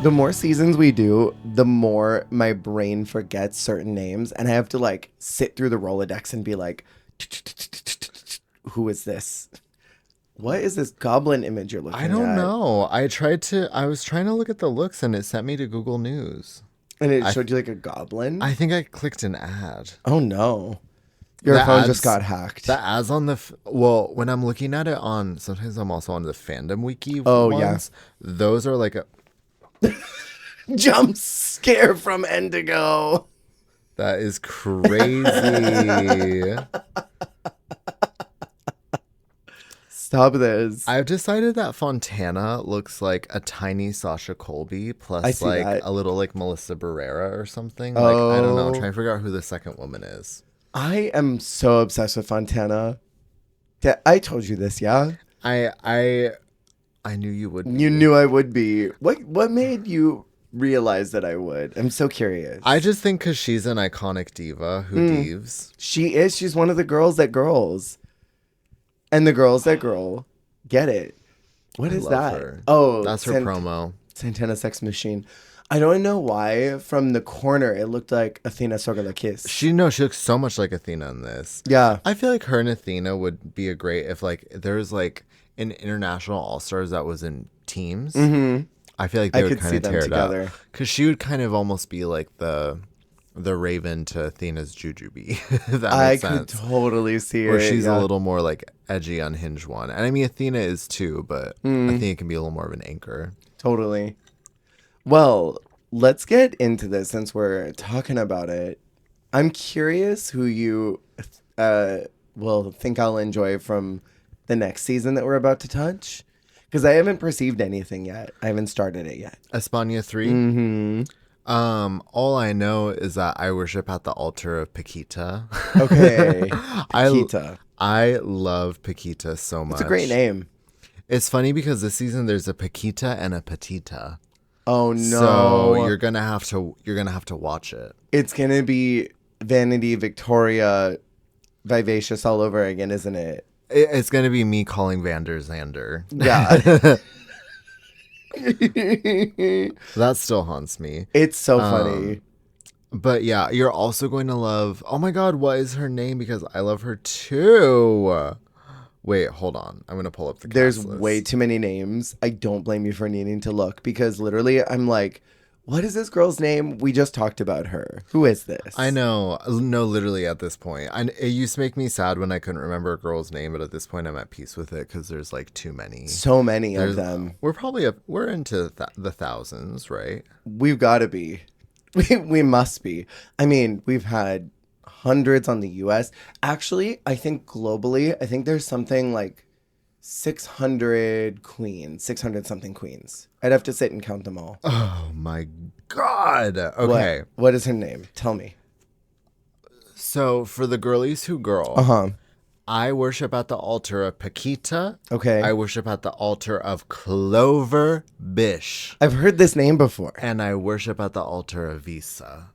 The more seasons we do, the more my brain forgets certain names, and I have to like sit through the Rolodex and be like, who is this? What is this goblin image you're looking I at? don't know. I was trying to look at the looks and it sent me to Google News. And it I, showed you like a goblin? I think I clicked an ad. Oh no. Your The phone just ads, got hacked. the ads on well, when I'm looking at it on, sometimes I'm also on the fandom wiki Oh, yeah. ones. Those are like Jump scare from Indigo. that is crazy. Stop this. I've decided that Fontana looks like a tiny Sasha Colby I plus see like that. a little like Melissa Barrera or something. Like I don't know. I'm trying to figure out who the second woman is. I am so obsessed with Fontana. I told you this, yeah? I knew you would be. You knew I would be. What made you realize that I would? I'm so curious. I just think because she's an iconic diva who dives. She is. She's one of the girls that girls. And the girls that girl get it. What is love that? her. Oh, That's her promo. Santana Sex Machine. I don't know why from the corner it looked like Athena Sorgalakis. She looks so much like Athena in this. Yeah. I feel like her and Athena would be a great if like there's like an international all stars that was in teams. Mm-hmm. I feel like they I would could kind see of them tear it together. up because she would kind of almost be like the Raven to Athena's Jujubee. If that I makes could sense. totally see Where it. she's yeah. a little more like edgy, unhinged one, and I mean Athena is too, but Athena can be a little more of an anchor. Totally. Well, let's get into this since we're talking about it. I'm curious who you will think I'll enjoy from the next season that we're about to touch. Because I haven't perceived anything yet. I haven't started it yet. Espana 3. Mm-hmm. All I know is that I worship at the altar of Paquita. Okay. Paquita. I love Paquita so much. It's a great name. It's funny because this season there's a Paquita and a Petita. Oh no. So you're gonna have to watch it. It's gonna be Vanity Victoria Vivacious all over again, isn't it? It's gonna be me calling Vander Xander. Yeah. That still haunts me. It's so funny. But yeah, you're also going to love. Oh my God, what is her name? Because I love her too. Wait, hold on. I'm gonna pull up the. There's cast list. way too many names. I don't blame you for needing to look because literally I'm like, what is this girl's name? We just talked about her. Who is this? I know. No, literally at this point. It used to make me sad when I couldn't remember a girl's name, but at this point I'm at peace with it because there's like too many. So many of them. We're probably we're into the thousands, right? We've got to be. We must be. I mean, we've had hundreds on the US. Actually, I think globally, I think there's something like 600 queens, 600 something queens. I'd have to sit and count them all. Oh my God. Okay. What is her name? Tell me. So for the girlies who girl, Uh-huh. I worship at the altar of Paquita. Okay. I worship at the altar of Clover Bish. I've heard this name before. And I worship at the altar of Visa.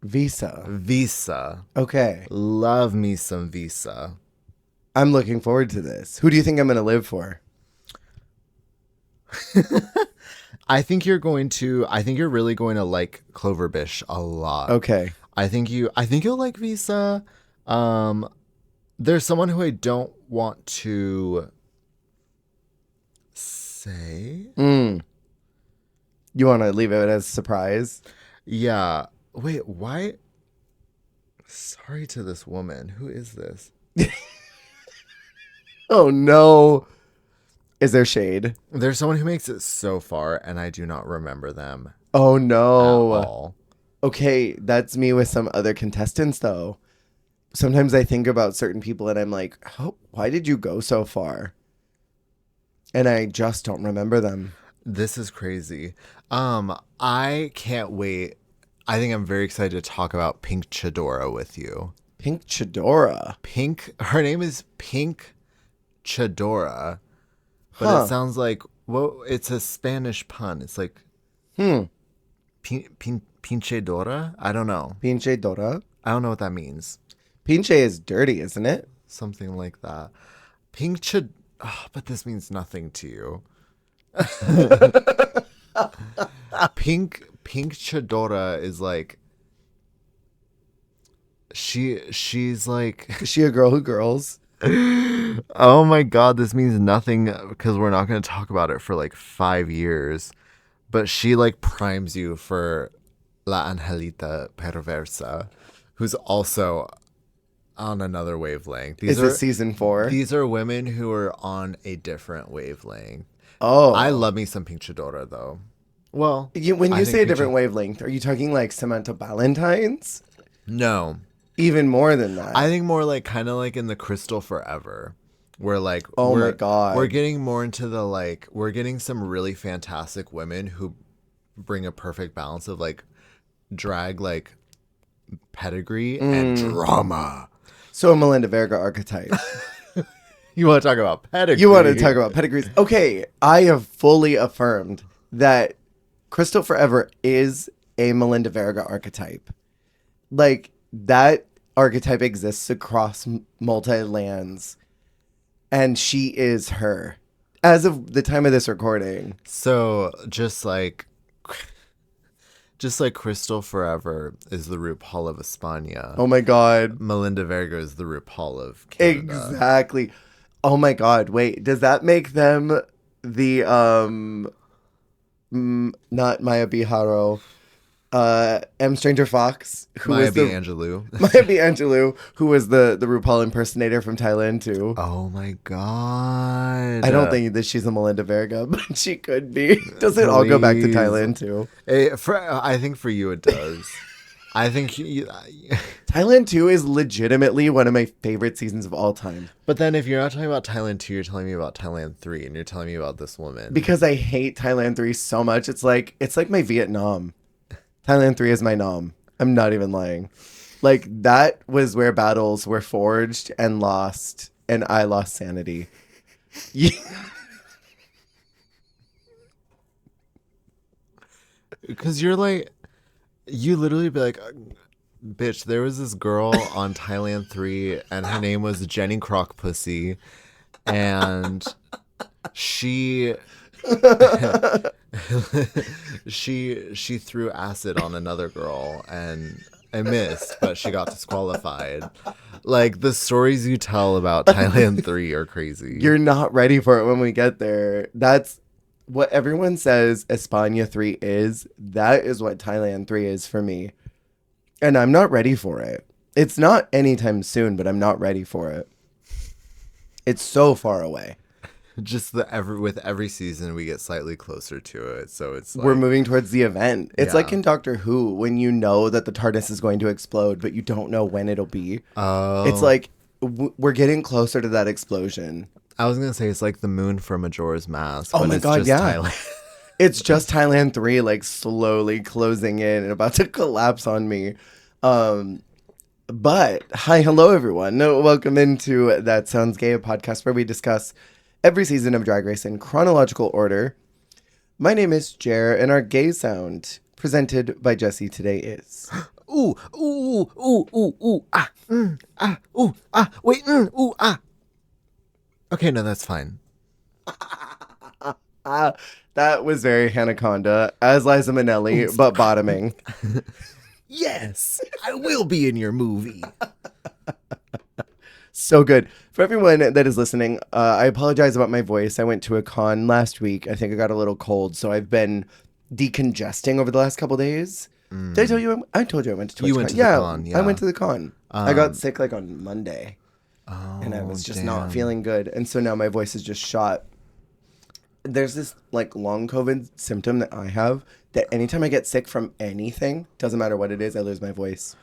Visa. Visa. Okay. Love me some Visa. I'm looking forward to this. Who do you think I'm going to live for? I think you're really going to like Clover Bish a lot. Okay. I think you'll like Visa. There's someone who I don't want to say. You want to leave it as a surprise? Yeah. Wait, why? Sorry to this woman. Who is this? Oh, no. Is there shade? There's someone who makes it so far, and I do not remember them Oh, at no. all. Okay, that's me with some other contestants, though. Sometimes I think about certain people and I'm like, why did you go so far? And I just don't remember them. This is crazy. I can't wait. I think I'm very excited to talk about Pink Chadora with you. Pink Chadora. Her name is Pink Chadora, but Huh. it sounds like, well, it's a Spanish pun. It's like, Pinche Dora? I don't know. Pinche Dora. I don't know what that means. Pinche is dirty, isn't it? Something like that. But this means nothing to you. Pink Chadora is like she's like Is she a girl who girls? oh my god, this means nothing because we're not going to talk about it for like 5 years. But she like primes you for La Angelita Perversa, who's also on another wavelength. Is this season 4? These are women who are on a different wavelength. Oh. I love me some Pink Chadora though. Well, When I you think say a Pink different wavelength, are you talking like Samantha Ballantyne's? No. Even more than that. I think more like kind of like in the Crystal Forever. Where like Oh my God. we're getting more into the like we're getting some really fantastic women who bring a perfect balance of like drag like pedigree and drama. So a Melinda Verga archetype. You want to talk about pedigree? You want to talk about pedigrees? Okay, I have fully affirmed that Crystal Forever is a Melinda Verga archetype. Like, that archetype exists across multi-lands, and she is her. As of the time of this recording. So just like Crystal Forever is the RuPaul of Espana. Oh my God. Melinda Verga is the RuPaul of Canada. Exactly. Oh my God. Wait, does that make them the, not Maya Biharo, M. Stranger Fox, who Maya was B. the Angelou. Maya B. Angelou, who was the RuPaul impersonator from Thailand too. Oh my god! I don't think that she's a Melinda Verga, but she could be. Does it all go back to Please. Thailand too? I think for you it does. I think Thailand 2 is legitimately one of my favorite seasons of all time. But then if you're not talking about Thailand 2, you're telling me about Thailand 3, and you're telling me about this woman. Because I hate Thailand 3 so much. It's like my Vietnam. Thailand 3 is my nom. I'm not even lying. Like, that was where battles were forged and lost, and I lost sanity. Yeah. Because you're like, you literally be like, bitch, there was this girl on Thailand 3, and her name was Jenny Crock Pussy, and she she threw acid on another girl, and I missed, but she got disqualified. Like, the stories you tell about Thailand 3 are crazy. You're not ready for it when we get there. That's what everyone says Espana 3 is. That is what Thailand 3 is for me. And I'm not ready for it. It's not anytime soon, but I'm not ready for it. It's so far away. Just with every season we get slightly closer to it, so it's like, we're moving towards the event. It's Yeah. like in Doctor Who when you know that the TARDIS is going to explode, but you don't know when it'll be. oh, It's like we're getting closer to that explosion. I was gonna say it's like the moon from Majora's Mask. Oh but my it's God, just yeah. Thailand. It's just Thailand 3, like slowly closing in and about to collapse on me. But hi, hello everyone. Welcome into That Sounds Gay, a podcast where we discuss every season of Drag Race in chronological order. My name is Jer, and our gay sound presented by Jesse today is Ooh, ooh, ooh, ooh, ooh, ah, ooh, ah, wait, ooh, ah. Okay, no, that's fine. that was very Hanaconda, as Liza Minnelli, but bottoming. Yes, I will be in your movie. So good. For everyone that is listening, I apologize about my voice. I went to a con last week. I think I got a little cold, so I've been decongesting over the last couple days. Did I tell you? I told you I went to TwitchCon. You went to the con, yeah. I went to the con. I got sick like on Monday, and I was just not damn. feeling good. And so now my voice is just shot. There's this like long COVID symptom that I have that anytime I get sick from anything, doesn't matter what it is, I lose my voice.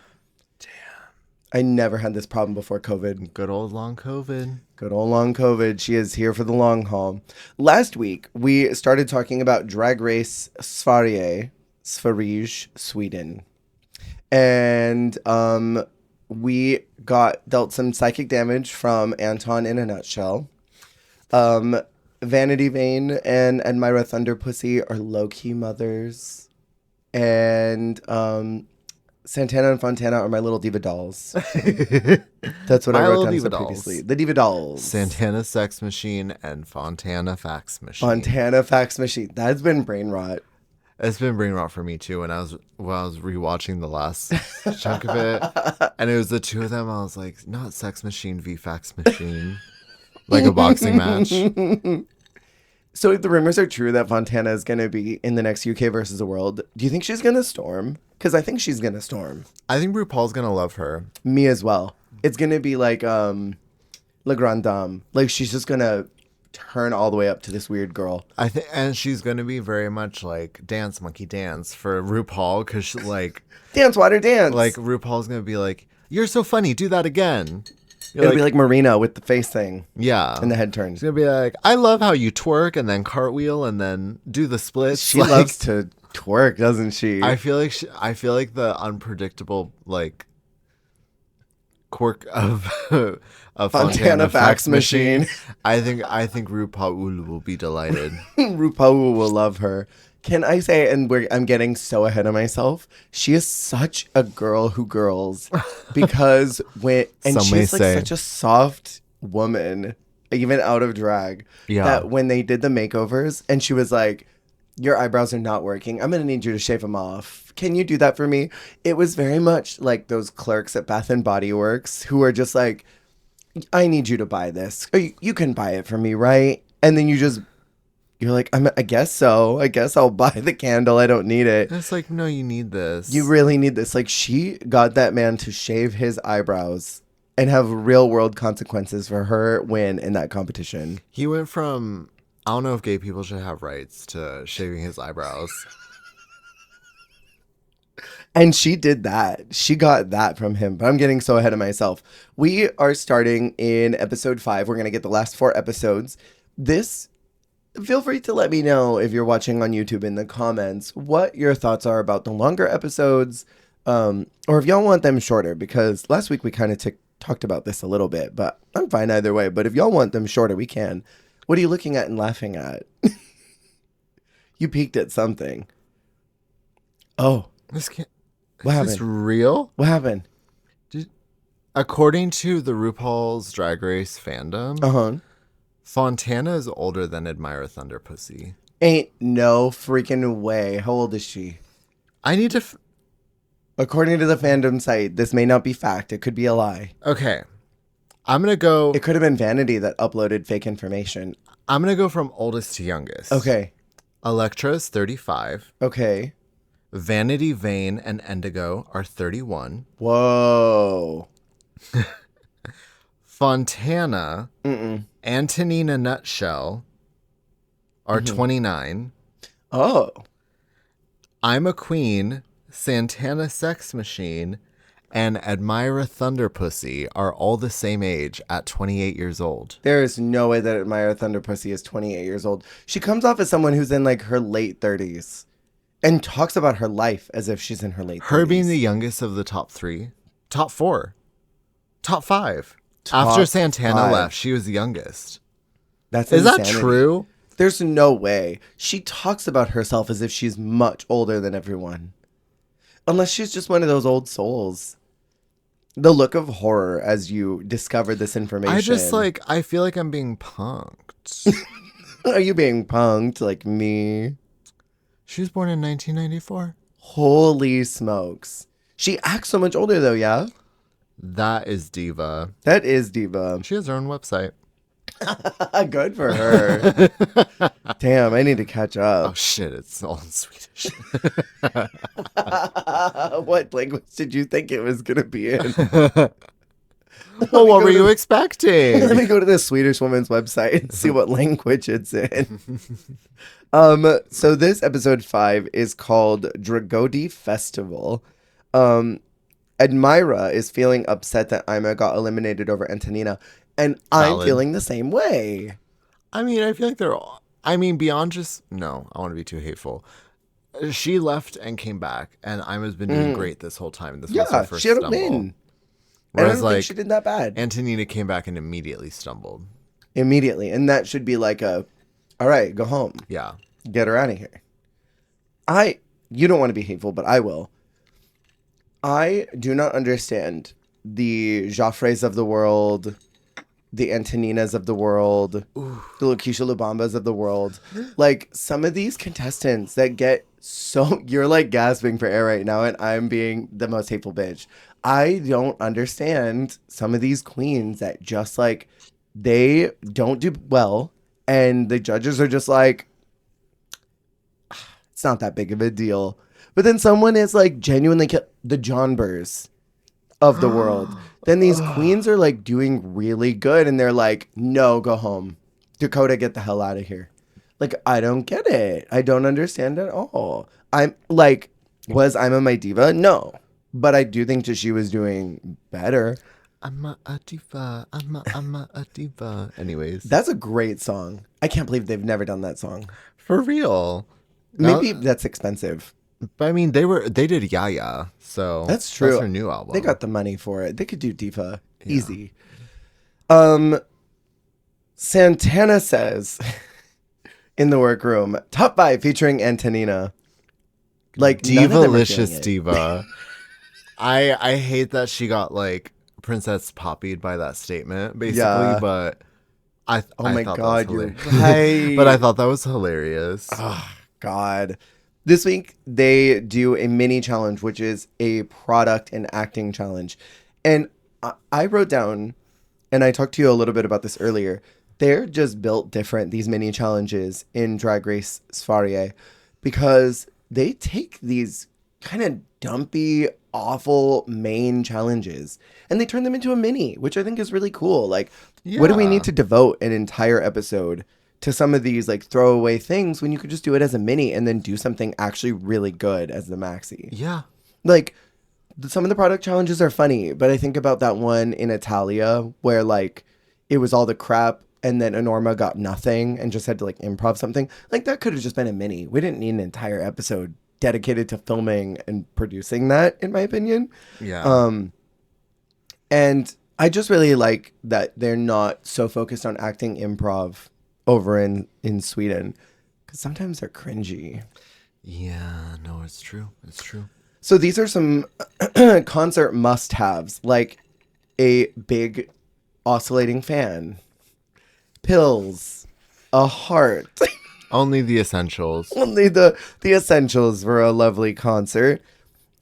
I never had this problem before COVID. Good old long COVID. Good old long COVID. She is here for the long haul. Last week, we started talking about Drag Race Sverige, Sweden. And we got dealt some psychic damage from Anton in a nutshell. Vanity Vane and Myra Thunderpussy are low-key mothers. And Santana and Fontana are my little diva dolls. That's what My I wrote little down diva so dolls. previously. The diva dolls. Santana Sex Machine and Fontana Fax Machine. Fontana fax machine. That's been brain rot. It's been bringing it up for me too. When I was rewatching the last chunk of it, and it was the two of them. I was like, not Sex Machine v Fax Machine, like a boxing match. So if the rumors are true that Fontana is going to be in the next UK versus the world, do you think she's going to storm? Because I think she's going to storm. I think RuPaul's gonna love her. Me as well. It's going to be like La Grande Dame. Like she's just going to turn all the way up to this weird girl. I think, and she's gonna be very much like Dance Monkey Dance for RuPaul, because Dance, water, dance. like RuPaul's gonna be like, "You're so funny, do that again." You're It'll be like Marina with the face thing yeah, and the head turn. She's gonna be like, "I love how you twerk and then cartwheel and then do the splits." She loves to twerk, doesn't she? I feel like the unpredictable like quirk of Fontana fax machine. I think RuPaul will be delighted. RuPaul will love her. Can I say, and I'm getting so ahead of myself, she is such a girl who girls, because she's like such a soft woman, even out of drag, that when they did the makeovers and she was like, your eyebrows are not working, I'm going to need you to shave them off. Can you do that for me? It was very much like those clerks at Bath and Body Works who are just like, I need you to buy this. Or you can buy it for me, right? And then you're like, I guess so. I guess I'll buy the candle. I don't need it. And it's like, no, you need this. You really need this. Like, she got that man to shave his eyebrows and have real world consequences for her win in that competition. He went from, I don't know if gay people should have rights, to shaving his eyebrows. And she did that. She got that from him. But I'm getting so ahead of myself. We are starting in episode 5. We're going to get the last 4 episodes. Feel free to let me know if you're watching on YouTube in the comments what your thoughts are about the longer episodes, or if y'all want them shorter, because last week we kind of talked about this a little bit, but I'm fine either way. But if y'all want them shorter, we can. What are you looking at and laughing at? You peeked at something. Oh. What happened? Is this real? What happened? According to the RuPaul's Drag Race fandom, Fontana is older than Admira Thunderpussy. Ain't no freaking way. How old is she? I need to... According to the fandom site, this may not be fact. It could be a lie. Okay. I'm going to go... It could have been Vanity that uploaded fake information. I'm going to go from oldest to youngest. Okay. Electra is 35. Okay. Vanity, Vane, and Indigo are 31. Whoa. Fontana, Antonina Nutshell are 29. Oh. I'm a Queen, Santana Sex Machine, and Admira Thunderpussy are all the same age at 28 years old. There is no way that Admira Thunderpussy is 28 years old. She comes off as someone who's in like her late 30s and talks about her life as if she's in her late 30s. Her being the youngest of the top 4, top 5. After Santana left, she was the youngest. Is that true? There's no way. She talks about herself as if she's much older than everyone. Unless she's just one of those old souls. The look of horror as you discovered this information. I feel like I'm being punked. Are you being punked like me? She was born in 1994. Holy smokes. She acts so much older though, yeah? That is Diva. That is Diva. She has her own website. Good for her. Damn, I need to catch up. Oh shit, it's all in Swedish. What language did you think it was going to be in? Well, what were you expecting? Let me go to the Swedish woman's website and see what language it's in. So this episode 5 is called Dragodi Festival. Admira is feeling upset that Ima got eliminated over Antonina, and I'm feeling the same way. I mean, I feel like they're all... I mean, beyond just... No, I want to be too hateful. She left and came back, and Ima's been doing great this whole time. This was her first she had stumble. a win. Whereas, I don't think she did that bad. Antonina came back and immediately stumbled. Immediately. And that should be like all right, go home. Yeah. Get her out of here. You don't want to be hateful, but I will. I do not understand the Joffreys of the world, the Antoninas of the world, the Lakeisha Lubambas of the world. Like, some of these contestants that get so you're like gasping for air right now, and I'm being the most hateful bitch. I don't understand some of these queens that just like they don't do well, and the judges are just like, it's not that big of a deal. But then someone is like genuinely the John Burrs of the world. Then these queens are like doing really good, and they're like, no, go home. Dakota, get the hell out of here. Like, I don't get it. I don't understand at all. I'm like, was I'm a My Diva? No. But I do think that she was doing better. I'm a diva. I'm a diva. Anyways, That's a great song. I can't believe they've never done that song. for real. Maybe that's expensive. But I mean, they did Yaya, so That's true. That's her new album. They got the money for it. They could do Diva. Yeah. Easy. Santana says in the workroom, top 5 featuring Antonina. Like, Divalicious Diva. I hate that she got like Princess Poppied by that statement, basically, Yeah. but I my thought God, that was you're hilarious. right. But I thought that was hilarious. Oh, God. This week, they do a mini challenge, which is a product and acting challenge. And I wrote down, and I talked to you a little bit about this earlier, they're just built different, these mini challenges in Drag Race Sverige, because they take these kind of dumpy, awful main challenges and they turn them into a mini, which I think is really cool. Like, what do we need to devote an entire episode to some of these like throwaway things when you could just do it as a mini and then do something actually really good as the maxi? Yeah. Like, some of the product challenges are funny, but I think about that one in Italia where like it was all the crap and then Enorma got nothing and just had to like improv something. Like, that could have just been a mini. We didn't need an entire episode dedicated to filming and producing that, in my opinion. Yeah. And I just really like that they're not so focused on acting improv over in Sweden, because sometimes they're cringy. Yeah, no, it's true. It's true. So these are some concert must-haves, like a big oscillating fan, pills, a heart. Only the essentials. Only the essentials for a lovely concert.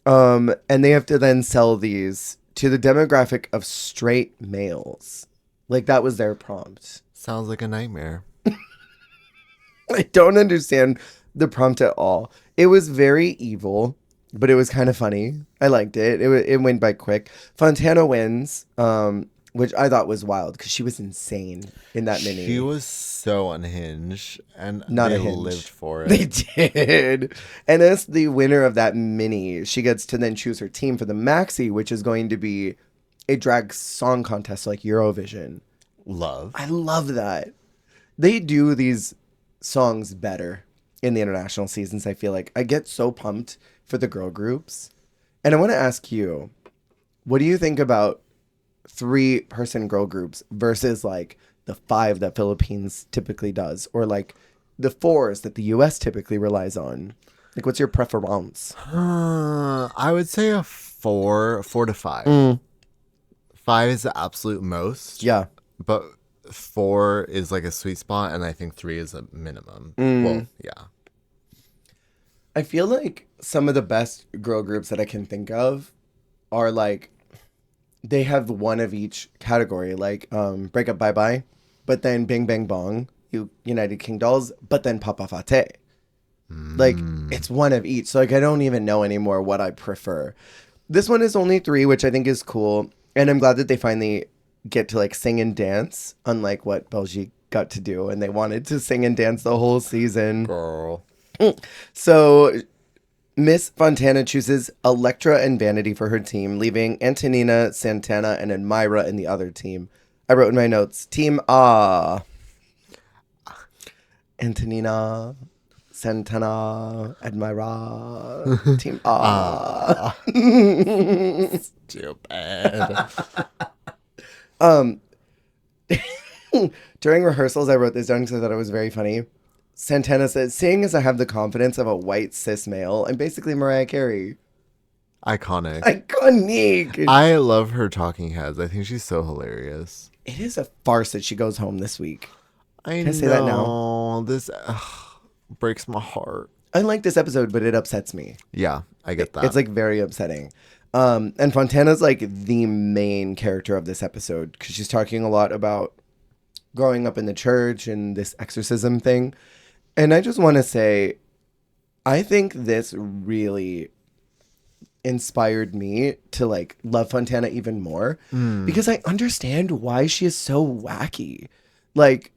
And they have to then sell these to the demographic of straight males. Like, that was their prompt. Sounds like a nightmare. I don't understand the prompt at all. It was very evil, but it was kind of funny. I liked it. It went by quick. Fontana wins, which I thought was wild because she was insane in that mini. She was so unhinged, and Not they a hinge. lived for it. They did. And as the winner of that mini, she gets to then choose her team for the maxi, which is going to be a drag song contest like Eurovision. Love. I love that. They do these songs better in the international seasons, I feel like. I get so pumped for the girl groups. And I want to ask you, what do you think about 3-person girl groups versus like the 5 that Philippines typically does, or like the 4s that the US typically relies on? Like, what's your preference? I would say a 4 to 5. 5 is the absolute most. Yeah. But 4 is like a sweet spot, and I think 3 is a minimum. Well, yeah. I feel like some of the best girl groups that I can think of are like, they have one of each category, like Break Up Bye Bye, but then Bing Bang Bong, United King Dolls, but then Papa Fate. Like, it's one of each. So like, I don't even know anymore what I prefer. This one is only 3, which I think is cool. And I'm glad that they finally get to like sing and dance, unlike what Belgique got to do. And they wanted to sing and dance the whole season. Girl. So Miss Fontana chooses Electra and Vanity for her team, leaving Antonina, Santana, and Admira in the other team. I wrote in my notes, Team Ah. Antonina, Santana, Admira, Team Ah. Stupid. During rehearsals, I wrote this down because I thought it was very funny. Santana says, seeing as I have the confidence of a white cis male, I'm basically Mariah Carey. Iconic. Iconic. I love her talking heads. I think she's so hilarious. It is a farce that she goes home this week. I Can I say that now? This breaks my heart. I like this episode, but it upsets me. Yeah, I get that. It's like very upsetting. And Fontana's like the main character of this episode because she's talking a lot about growing up in the church and this exorcism thing. And I just want to say, I think this really inspired me to like love Fontana even more because I understand why she is so wacky. Like,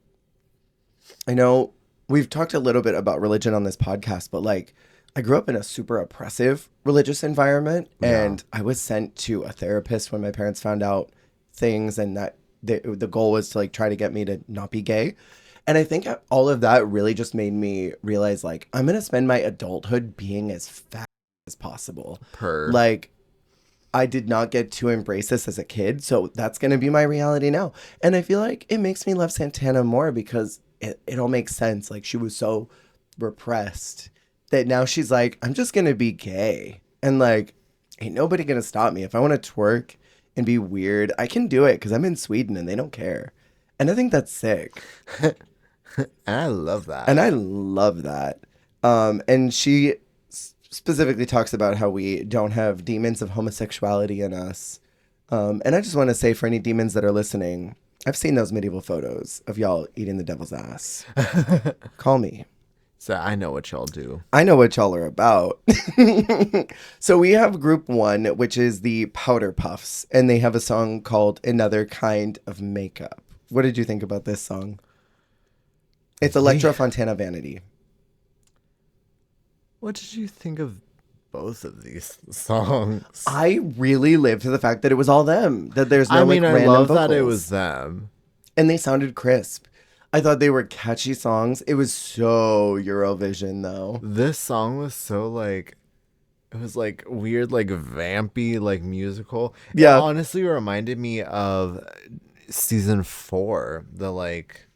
I know we've talked a little bit about religion on this podcast, but like I grew up in a super oppressive religious environment and I was sent to a therapist when my parents found out things and that the goal was to like try to get me to not be gay. And I think all of that really just made me realize like I'm going to spend my adulthood being as fat as possible. Like I did not get to embrace this as a kid, so that's going to be my reality now. And I feel like it makes me love Santana more because it all makes sense. Like she was so repressed that now she's like, I'm just going to be gay. And like, ain't nobody going to stop me. If I want to twerk and be weird, I can do it because I'm in Sweden and they don't care. And I think that's sick. And I love that. And I love that. And she specifically talks about how we don't have demons of homosexuality in us. And I just want to say for any demons that are listening, I've seen those medieval photos of y'all eating the devil's ass. Call me. So I know what y'all do. I know what y'all are about. So we have group 1, which is the Powder Puffs, and they have a song called Another Kind of Makeup. What did you think about this song? It's Electro Fontana Vanity. What did you think of both of these songs? I really lived to the fact that it was all them. That there's no I random love vocals. that it was them. And they sounded crisp. I thought they were catchy songs. It was so Eurovision though. This song was so like, it was like weird, like vampy, like musical. Yeah. It honestly reminded me of season 4. The like,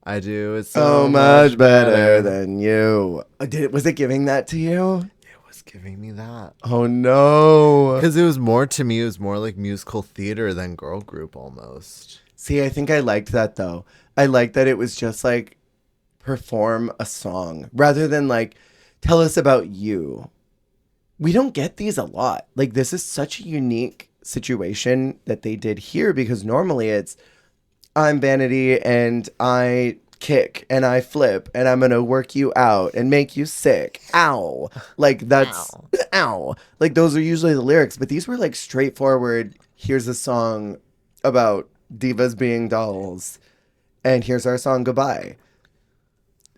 I do it so much better than you. Was it giving that to you? It was giving me that. Oh no. Because it was more, to me, it was more like musical theater than girl group almost. See, I think I liked that though. I liked that it was just like perform a song rather than like tell us about you. We don't get these a lot. Like this is such a unique situation that they did here because normally it's I'm Vanity and I kick and I flip and I'm gonna work you out and make you sick. Ow. Like that's ow. Like those are usually the lyrics, but these were like straightforward. Here's a song about divas being dolls. And here's our song, Goodbye.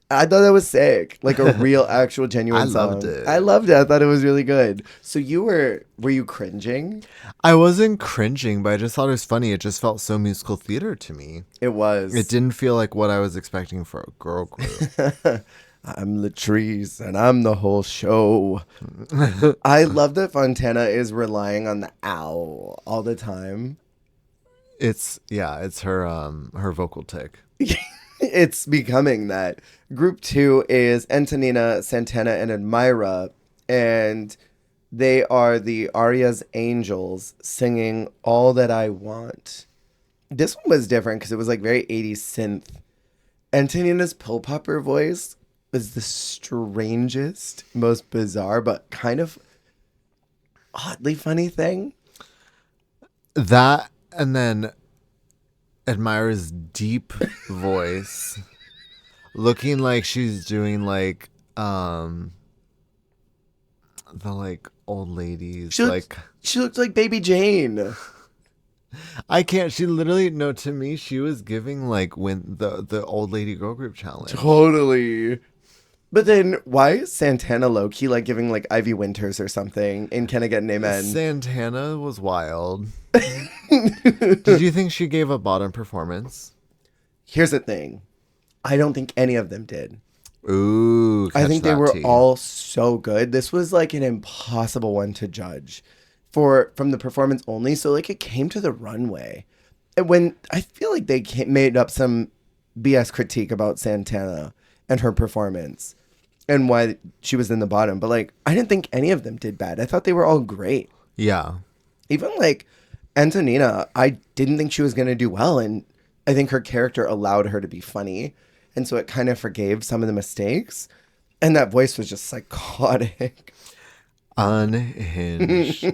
I thought that was sick. Like a real, actual, genuine song. Loved it. I loved it. I thought it was really good. So were you cringing? I wasn't cringing, but I just thought it was funny. It just felt so musical theater to me. It was. It didn't feel like what I was expecting for a girl group. I'm Latrice and I'm the whole show. I love that Fontana is relying on the ow all the time. It's her vocal tick. It's becoming that. Group 2 is Antonina, Santana, and Admira, and they are the Aria's Angels singing All That I Want. This one was different because it was like very 80s synth. Antonina's pill popper voice was the strangest, most bizarre, but kind of oddly funny thing. That, and then Admira's deep voice, looking like she's doing like the like old ladies. She looked like Baby Jane. I can't. She literally, no. To me, she was giving like when the old lady girl group challenge. Totally. But then why is Santana low key like giving like Ivy Winters or something in Can I Get an Amen? Santana was wild. Did you think she gave a bottom performance? Here's the thing. I don't think any of them did. Ooh, I think they were all so good. This was like an impossible one to judge from the performance only. So like it came to the runway. And when I feel like they made up some BS critique about Santana and her performance and why she was in the bottom. But like, I didn't think any of them did bad. I thought they were all great. Yeah. Even like Antonina, I didn't think she was going to do well. And I think her character allowed her to be funny. And so it kind of forgave some of the mistakes. And that voice was just psychotic. Unhinged.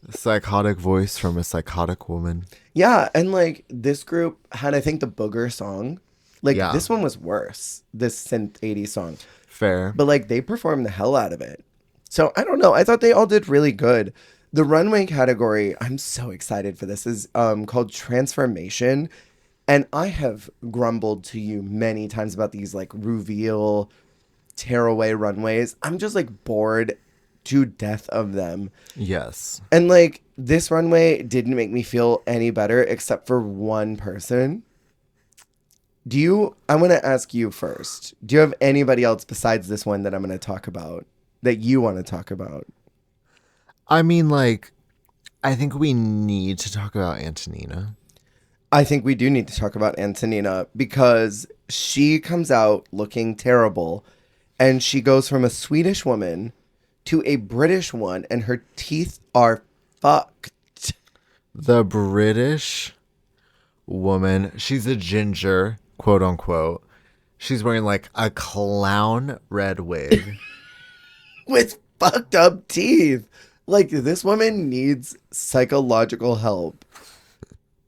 Psychotic voice from a psychotic woman. Yeah, and like this group had, I think, the Booger song. Like Yeah. this one was worse, this synth 80s song. Fair. But like they performed the hell out of it. So I don't know. I thought they all did really good. The runway category, I'm so excited for this, is called Transformation. And I have grumbled to you many times about these like reveal tearaway runways. I'm just like bored to death of them. Yes. And like this runway didn't make me feel any better except for one person. I want to ask you first. Do you have anybody else besides this one that I'm going to talk about that you want to talk about? I mean, like, I think we need to talk about Antonina. I think we do need to talk about Antonina because she comes out looking terrible and she goes from a Swedish woman to a British one and her teeth are fucked. The British woman, she's a ginger, quote unquote. She's wearing like a clown red wig. With fucked up teeth. Like, this woman needs psychological help.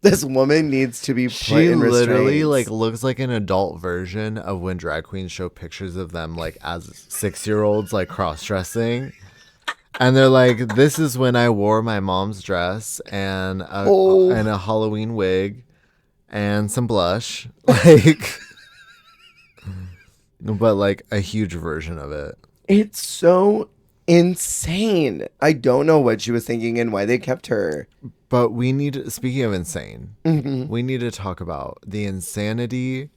This woman needs to be put She in literally restraints. like looks like an adult version of when drag queens show pictures of them like as 6-year-olds like cross-dressing. And they're like, this is when I wore my mom's dress and a Halloween wig and some blush. Like but like a huge version of it. It's so insane. I don't know what she was thinking and why they kept her. But speaking of insane, we need to talk about the insanity,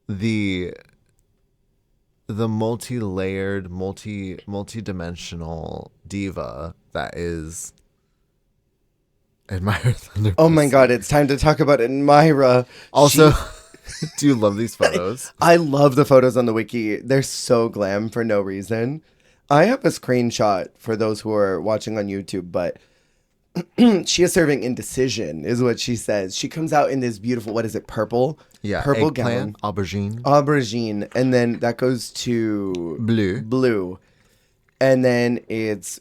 the multi-layered, multi-dimensional diva that is Admire Thunder. Oh my god, it's time to talk about Admira. Also, do you love these photos? I love the photos on the wiki. They're so glam for no reason. I have a screenshot for those who are watching on YouTube, but she is serving indecision, is what she says. She comes out in this beautiful, what is it, purple? Yeah, purple eggplant, gown. aubergine. Aubergine. And then that goes to blue. And then it's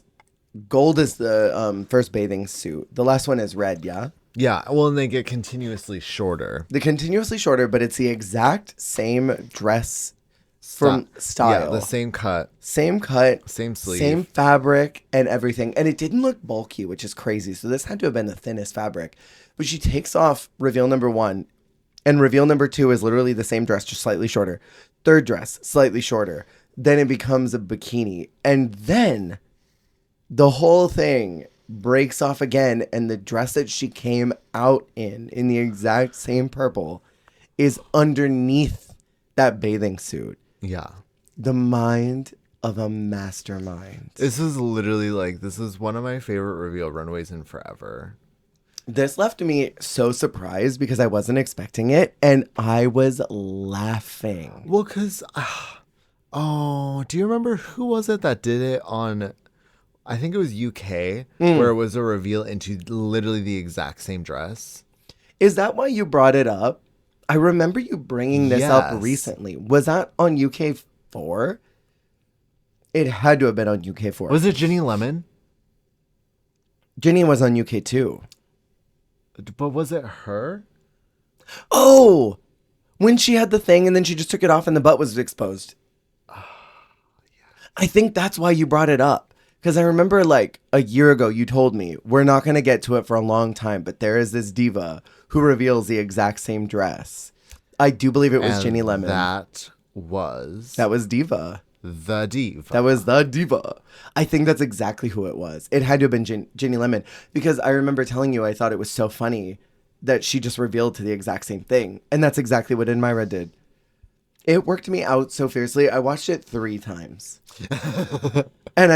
gold is the first bathing suit. The last one is red, yeah? Yeah, well, and they get continuously shorter. They're continuously shorter, but it's the exact same dress from style. Yeah, the same cut. Same cut. Same sleeve. Same fabric and everything. And it didn't look bulky, which is crazy. So this had to have been the thinnest fabric. But she takes off reveal number 1. And reveal number 2 is literally the same dress, just slightly shorter. Third dress, slightly shorter. Then it becomes a bikini. And then the whole thing breaks off again. And the dress that she came out in the exact same purple, is underneath that bathing suit. Yeah. The mind of a mastermind. This is literally like, this is one of my favorite reveal runways in forever. This left me so surprised because I wasn't expecting it and I was laughing. Well, because, do you remember who was it that did it on, I think it was UK, where it was a reveal into literally the exact same dress? Is that why you brought it up? I remember you bringing this up recently. Was that on UK4? It had to have been on UK4. Was it Ginny Lemon? Ginny was on UK2. But was it her? Oh! When she had the thing and then she just took it off and the butt was exposed. I think that's why you brought it up. Because I remember like a year ago you told me, we're not going to get to it for a long time, but there is this diva who reveals the exact same dress. I do believe it was Ginny Lemon. That was Diva. The diva. That was the diva. I think that's exactly who it was. It had to have been Ginny Lemon. Because I remember telling you I thought it was so funny that she just revealed to the exact same thing. And that's exactly what Admira did. It worked me out so fiercely. I watched it 3 times. And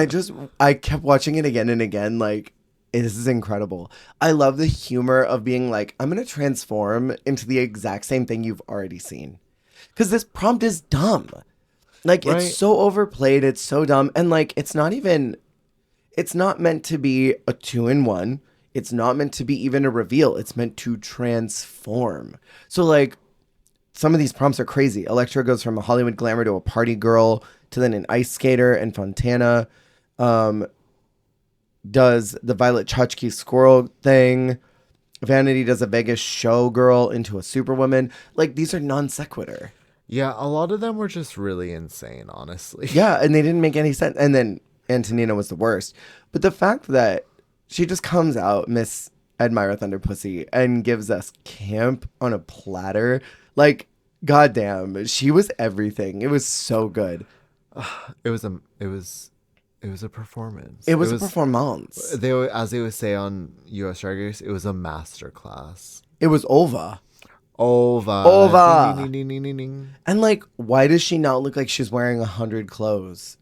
I kept watching it again and again. Like, this is incredible. I love the humor of being like, I'm going to transform into the exact same thing you've already seen. Because this prompt is dumb. Like, right? It's so overplayed. It's so dumb. And like, it's not meant to be a 2-in-1. It's not meant to be even a reveal. It's meant to transform. So like, some of these prompts are crazy. Electra goes from a Hollywood glamour to a party girl to then an ice skater, and Fontana does the Violet Chachki squirrel thing. Vanity does a Vegas showgirl into a superwoman. Like, these are non sequitur. Yeah, a lot of them were just really insane, honestly. Yeah, and they didn't make any sense. And then Antonina was the worst. But the fact that she just comes out, Miss Admira Thunderpussy, and gives us camp on a platter, like, goddamn, she was everything. It was so good. It was a performance. It was a performance. As they would say on US Drag Race, it was a master class. It was Ova. Ova. Ova. Ding, ding, ding, ding, ding. And like, why does she not look like she's wearing 100 clothes?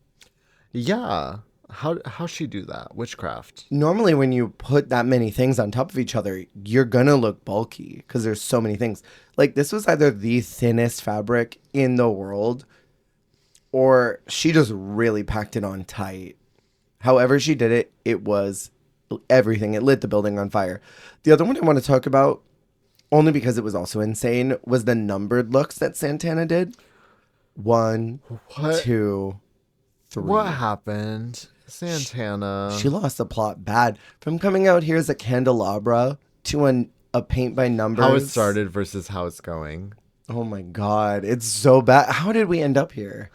Yeah. How she do that? Witchcraft. Normally, when you put that many things on top of each other, you're gonna look bulky because there's so many things. Like, this was either the thinnest fabric in the world, or she just really packed it on tight. However she did it, it was everything. It lit the building on fire. The other one I want to talk about, only because it was also insane, was the numbered looks that Santana did. 1, What? 2, 3. What happened? Santana. She lost the plot bad. From coming out here as a candelabra to a paint by numbers. How it started versus how it's going. Oh my God. It's so bad. How did we end up here?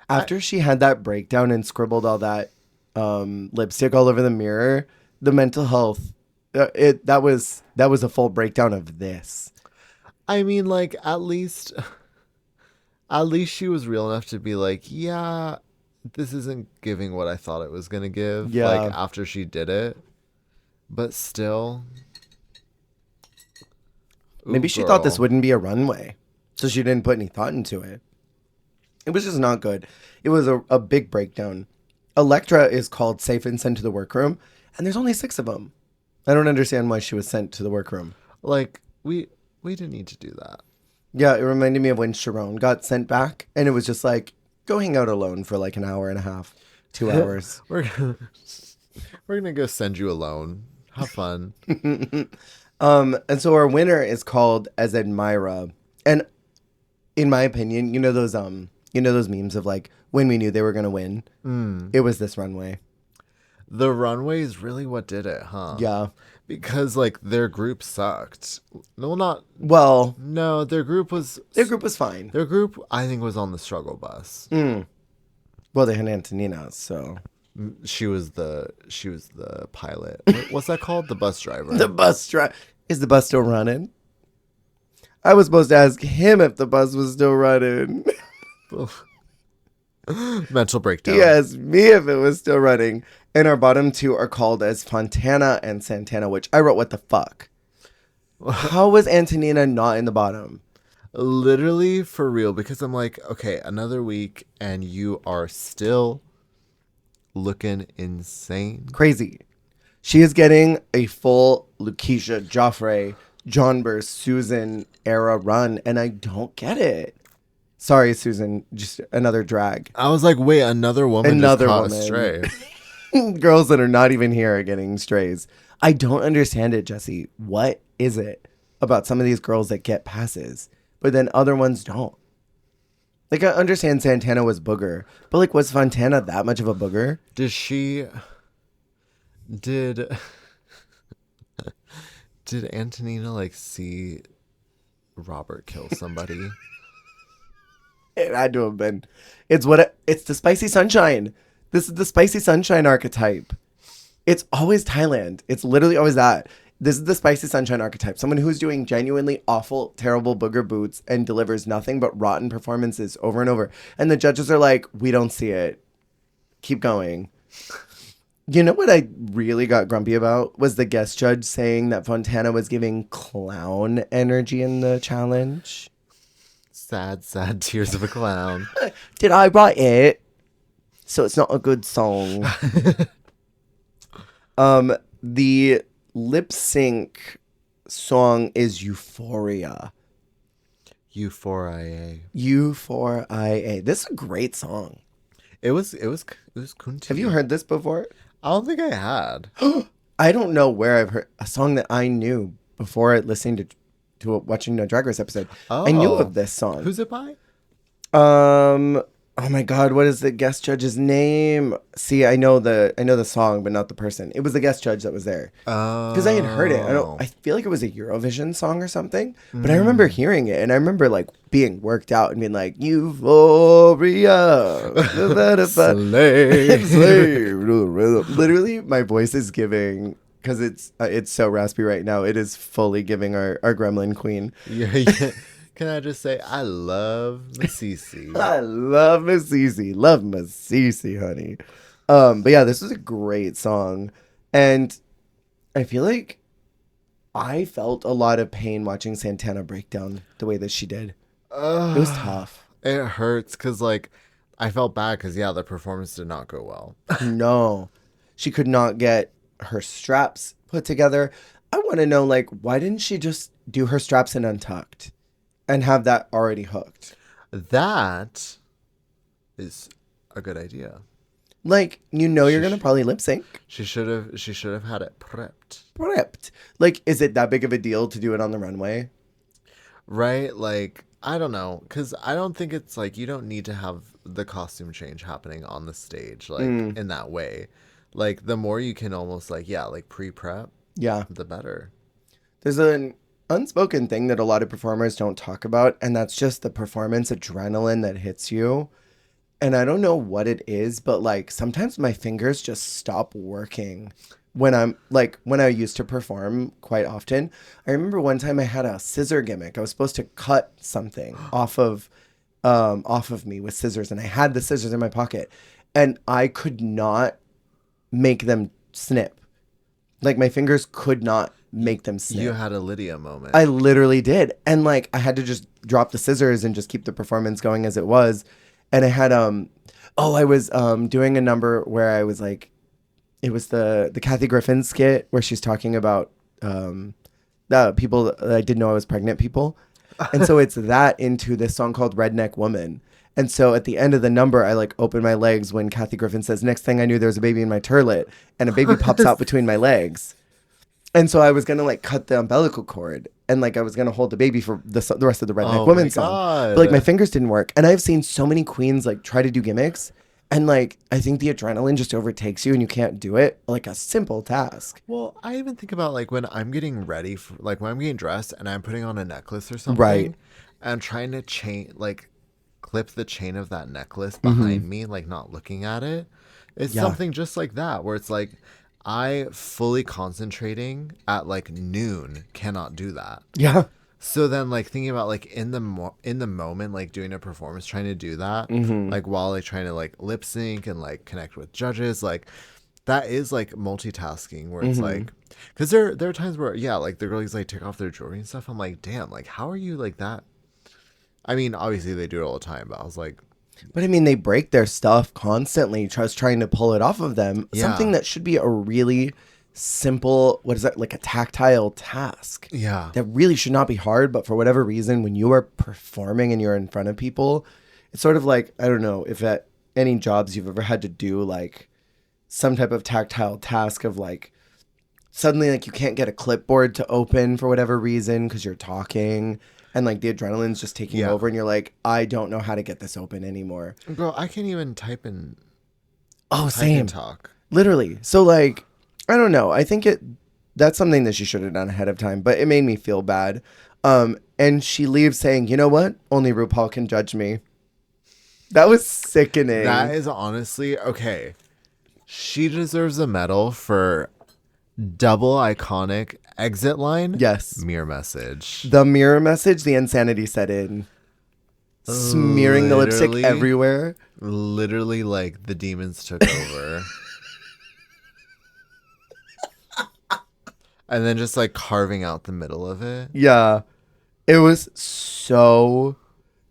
After she had that breakdown and scribbled all that lipstick all over the mirror, the mental health, that was a full breakdown of this. I mean, like, at least she was real enough to be like, yeah, this isn't giving what I thought it was going to give. Yeah. Like, after she did it. But still. Maybe she thought this wouldn't be a runway, so she didn't put any thought into it. It was just not good. It was a big breakdown. Electra is called safe and sent to the workroom, and there's only 6 of them. I don't understand why she was sent to the workroom. Like, we didn't need to do that. Yeah, it reminded me of when Sharon got sent back, and it was just like, go hang out alone for like an hour and a half, 2 hours. We're gonna go send you alone. Have fun. And so our winner is called as Admira, and in my opinion, you know those memes of like when we knew they were gonna win. It was this runway. The runway is really what did it, huh? Yeah. Because, like, their group sucked. No, not... Well, No, their group was... fine. Their group, I think, was on the struggle bus. Well, they had Antonina, so She was the pilot. What's that called? The bus driver. the bus driver. Is the bus still running? I was supposed to ask him if the bus was still running. Mental breakdown. He asked me if it was still running. And our bottom 2 are called as Fontana and Santana, which I wrote, what the fuck? How was Antonina not in the bottom? Literally, for real, because I'm like, okay, another week, and you are still looking insane. Crazy. She is getting a full Lakeisha, Joffrey, John Burst, Susan era run, and I don't get it. Sorry, Susan, just another drag. I was like, wait, another woman just caught a stray. Girls that are not even here are getting strays. I don't understand it, Jesse. What is it about some of these girls that get passes, but then other ones don't? Like, I understand Santana was booger, but like, was Fontana that much of a booger? Did Antonina like see Robert kill somebody? It had to have been. It's the spicy sunshine. This is the spicy sunshine archetype. It's always Thailand. It's literally always that. This is the spicy sunshine archetype. Someone who's doing genuinely awful, terrible booger boots and delivers nothing but rotten performances over and over. And the judges are like, we don't see it. Keep going. You know what I really got grumpy about was the guest judge saying that Fontana was giving clown energy in the challenge. Sad, sad tears of a clown. Did I write it? So it's not a good song. The lip sync song is Euphoria. Euphoria. Euphoria. This is a great song. It was kunti. Have you heard this before? I don't think I had. I don't know where I've heard a song that I knew before listening to watching a Drag Race episode. I knew Oh. of this song. Who's it by? Oh my God, what is the guest judge's name? See, I know the song, but not the person. It was the guest judge that was there. Oh. Because I had heard it. I feel like it was a Eurovision song or something. But I remember hearing it, and I remember like being worked out and being like, Euphoria. Slay. Slay. Literally, my voice is giving, because it's so raspy right now. It is fully giving our gremlin queen. Yeah. Can I just say, I love Masisi. I love Masisi. Love Masisi, honey. But yeah, this was a great song. And I feel like I felt a lot of pain watching Santana break down the way that she did. It was tough. It hurts because, like, I felt bad because, yeah, the performance did not go well. No. She could not get her straps put together. I want to know, like, why didn't she just do her straps in untucked and have that already hooked? That is a good idea. Like, you're going to probably lip sync. She should have had it Prepped. Like, is it that big of a deal to do it on the runway? right. Like, I don't know, because I don't think it's like you don't need to have the costume change happening on the stage, like in that way. Like, the more you can almost like pre-prep, Yeah. the better. There's an unspoken thing that a lot of performers don't talk about, and that's just the performance adrenaline that hits you. And I don't know what it is, but like sometimes my fingers just stop working when I used to perform quite often. I remember one time I had a scissor gimmick. I was supposed to cut something off of me with scissors, and I had the scissors in my pocket, and I could not make them snip. Like, my fingers could not make them snip. You had a Lydia moment. I literally did. And like, I had to just drop the scissors and just keep the performance going as it was. And I had, I was doing a number where I was like, it was the Kathy Griffin skit where she's talking about the people that I didn't know I was pregnant people. And so it's that into this song called Redneck Woman. And so at the end of the number, I like open my legs when Kathy Griffin says, next thing I knew, there was a baby in my turlet, and a baby pops out between my legs. And so I was going to like cut the umbilical cord, and like I was going to hold the baby for the rest of the Redneck Woman song. But like my fingers didn't work. And I've seen so many queens like try to do gimmicks, and like I think the adrenaline just overtakes you and you can't do it. Like a simple task. Well, I even think about like when I'm getting ready for like when I'm getting dressed and I'm putting on a necklace or something. Right. And trying to clip the chain of that necklace behind me, like not looking at it. It's something just like that, where it's like I fully concentrating at like noon cannot do that. Yeah. So then like thinking about like in the moment, like doing a performance, trying to do that, like while like trying to like lip sync and like connect with judges, like that is like multitasking where it's like, because there are times where like the girlies like take off their jewelry and stuff. I'm like, damn, like how are you like that? I mean, obviously they do it all the time, but I was like, but I mean, they break their stuff constantly, just trying to pull it off of them. Yeah. Something that should be a really simple, what is that, like a tactile task. yeah, That really should not be hard, but for whatever reason, when you are performing and you're in front of people, it's sort of like, I don't know if at any jobs you've ever had to do like some type of tactile task of like, suddenly like you can't get a clipboard to open for whatever reason because you're talking. And like the adrenaline's just taking over, and you're like, I don't know how to get this open anymore. girl, I can't even type and same. talk. Literally. So like, I don't know. I think that's something that she should have done ahead of time, but it made me feel bad. And she leaves saying, you know what? Only RuPaul can judge me. That was sickening. That is honestly okay. She deserves a medal for double iconic exit line. Yes. Mirror message. The mirror message, the insanity set in. Smearing the lipstick Literally. everywhere. Literally, like the demons took over. And then just like carving out the middle of it. Yeah. It was so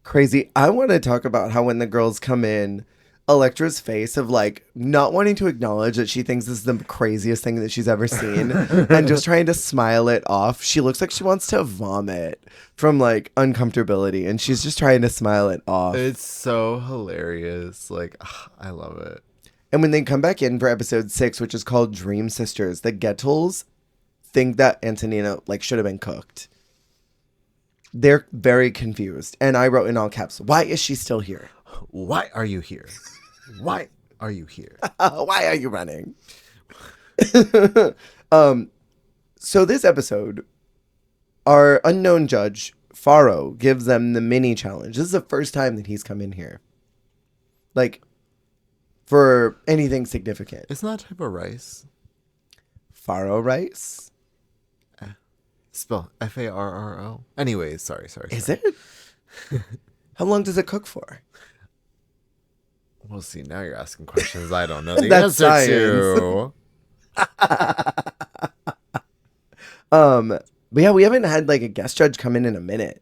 crazy. I want to talk about how when the girls come in, Electra's face of like not wanting to acknowledge that she thinks this is the craziest thing that she's ever seen and just trying to smile it off. She looks like she wants to vomit from like uncomfortability, and she's just trying to smile it off. It's so hilarious. Like, I love it. And when they come back in for episode 6, which is called Dream Sisters, the Gettles think that Antonina like should have been cooked. They're very confused. And I wrote in all caps, why is she still here? Why are you here? Why are you here? Why are you running? So this episode, our unknown judge, Faro, gives them the mini challenge. This is the first time that he's come in here. Like, for anything significant. It's not a type of rice. Faro rice? Spell Farro. Anyways, sorry. Is it? How long does it cook for? We'll see. Now you're asking questions I don't know the That's answer to. But yeah, we haven't had like a guest judge come in a minute.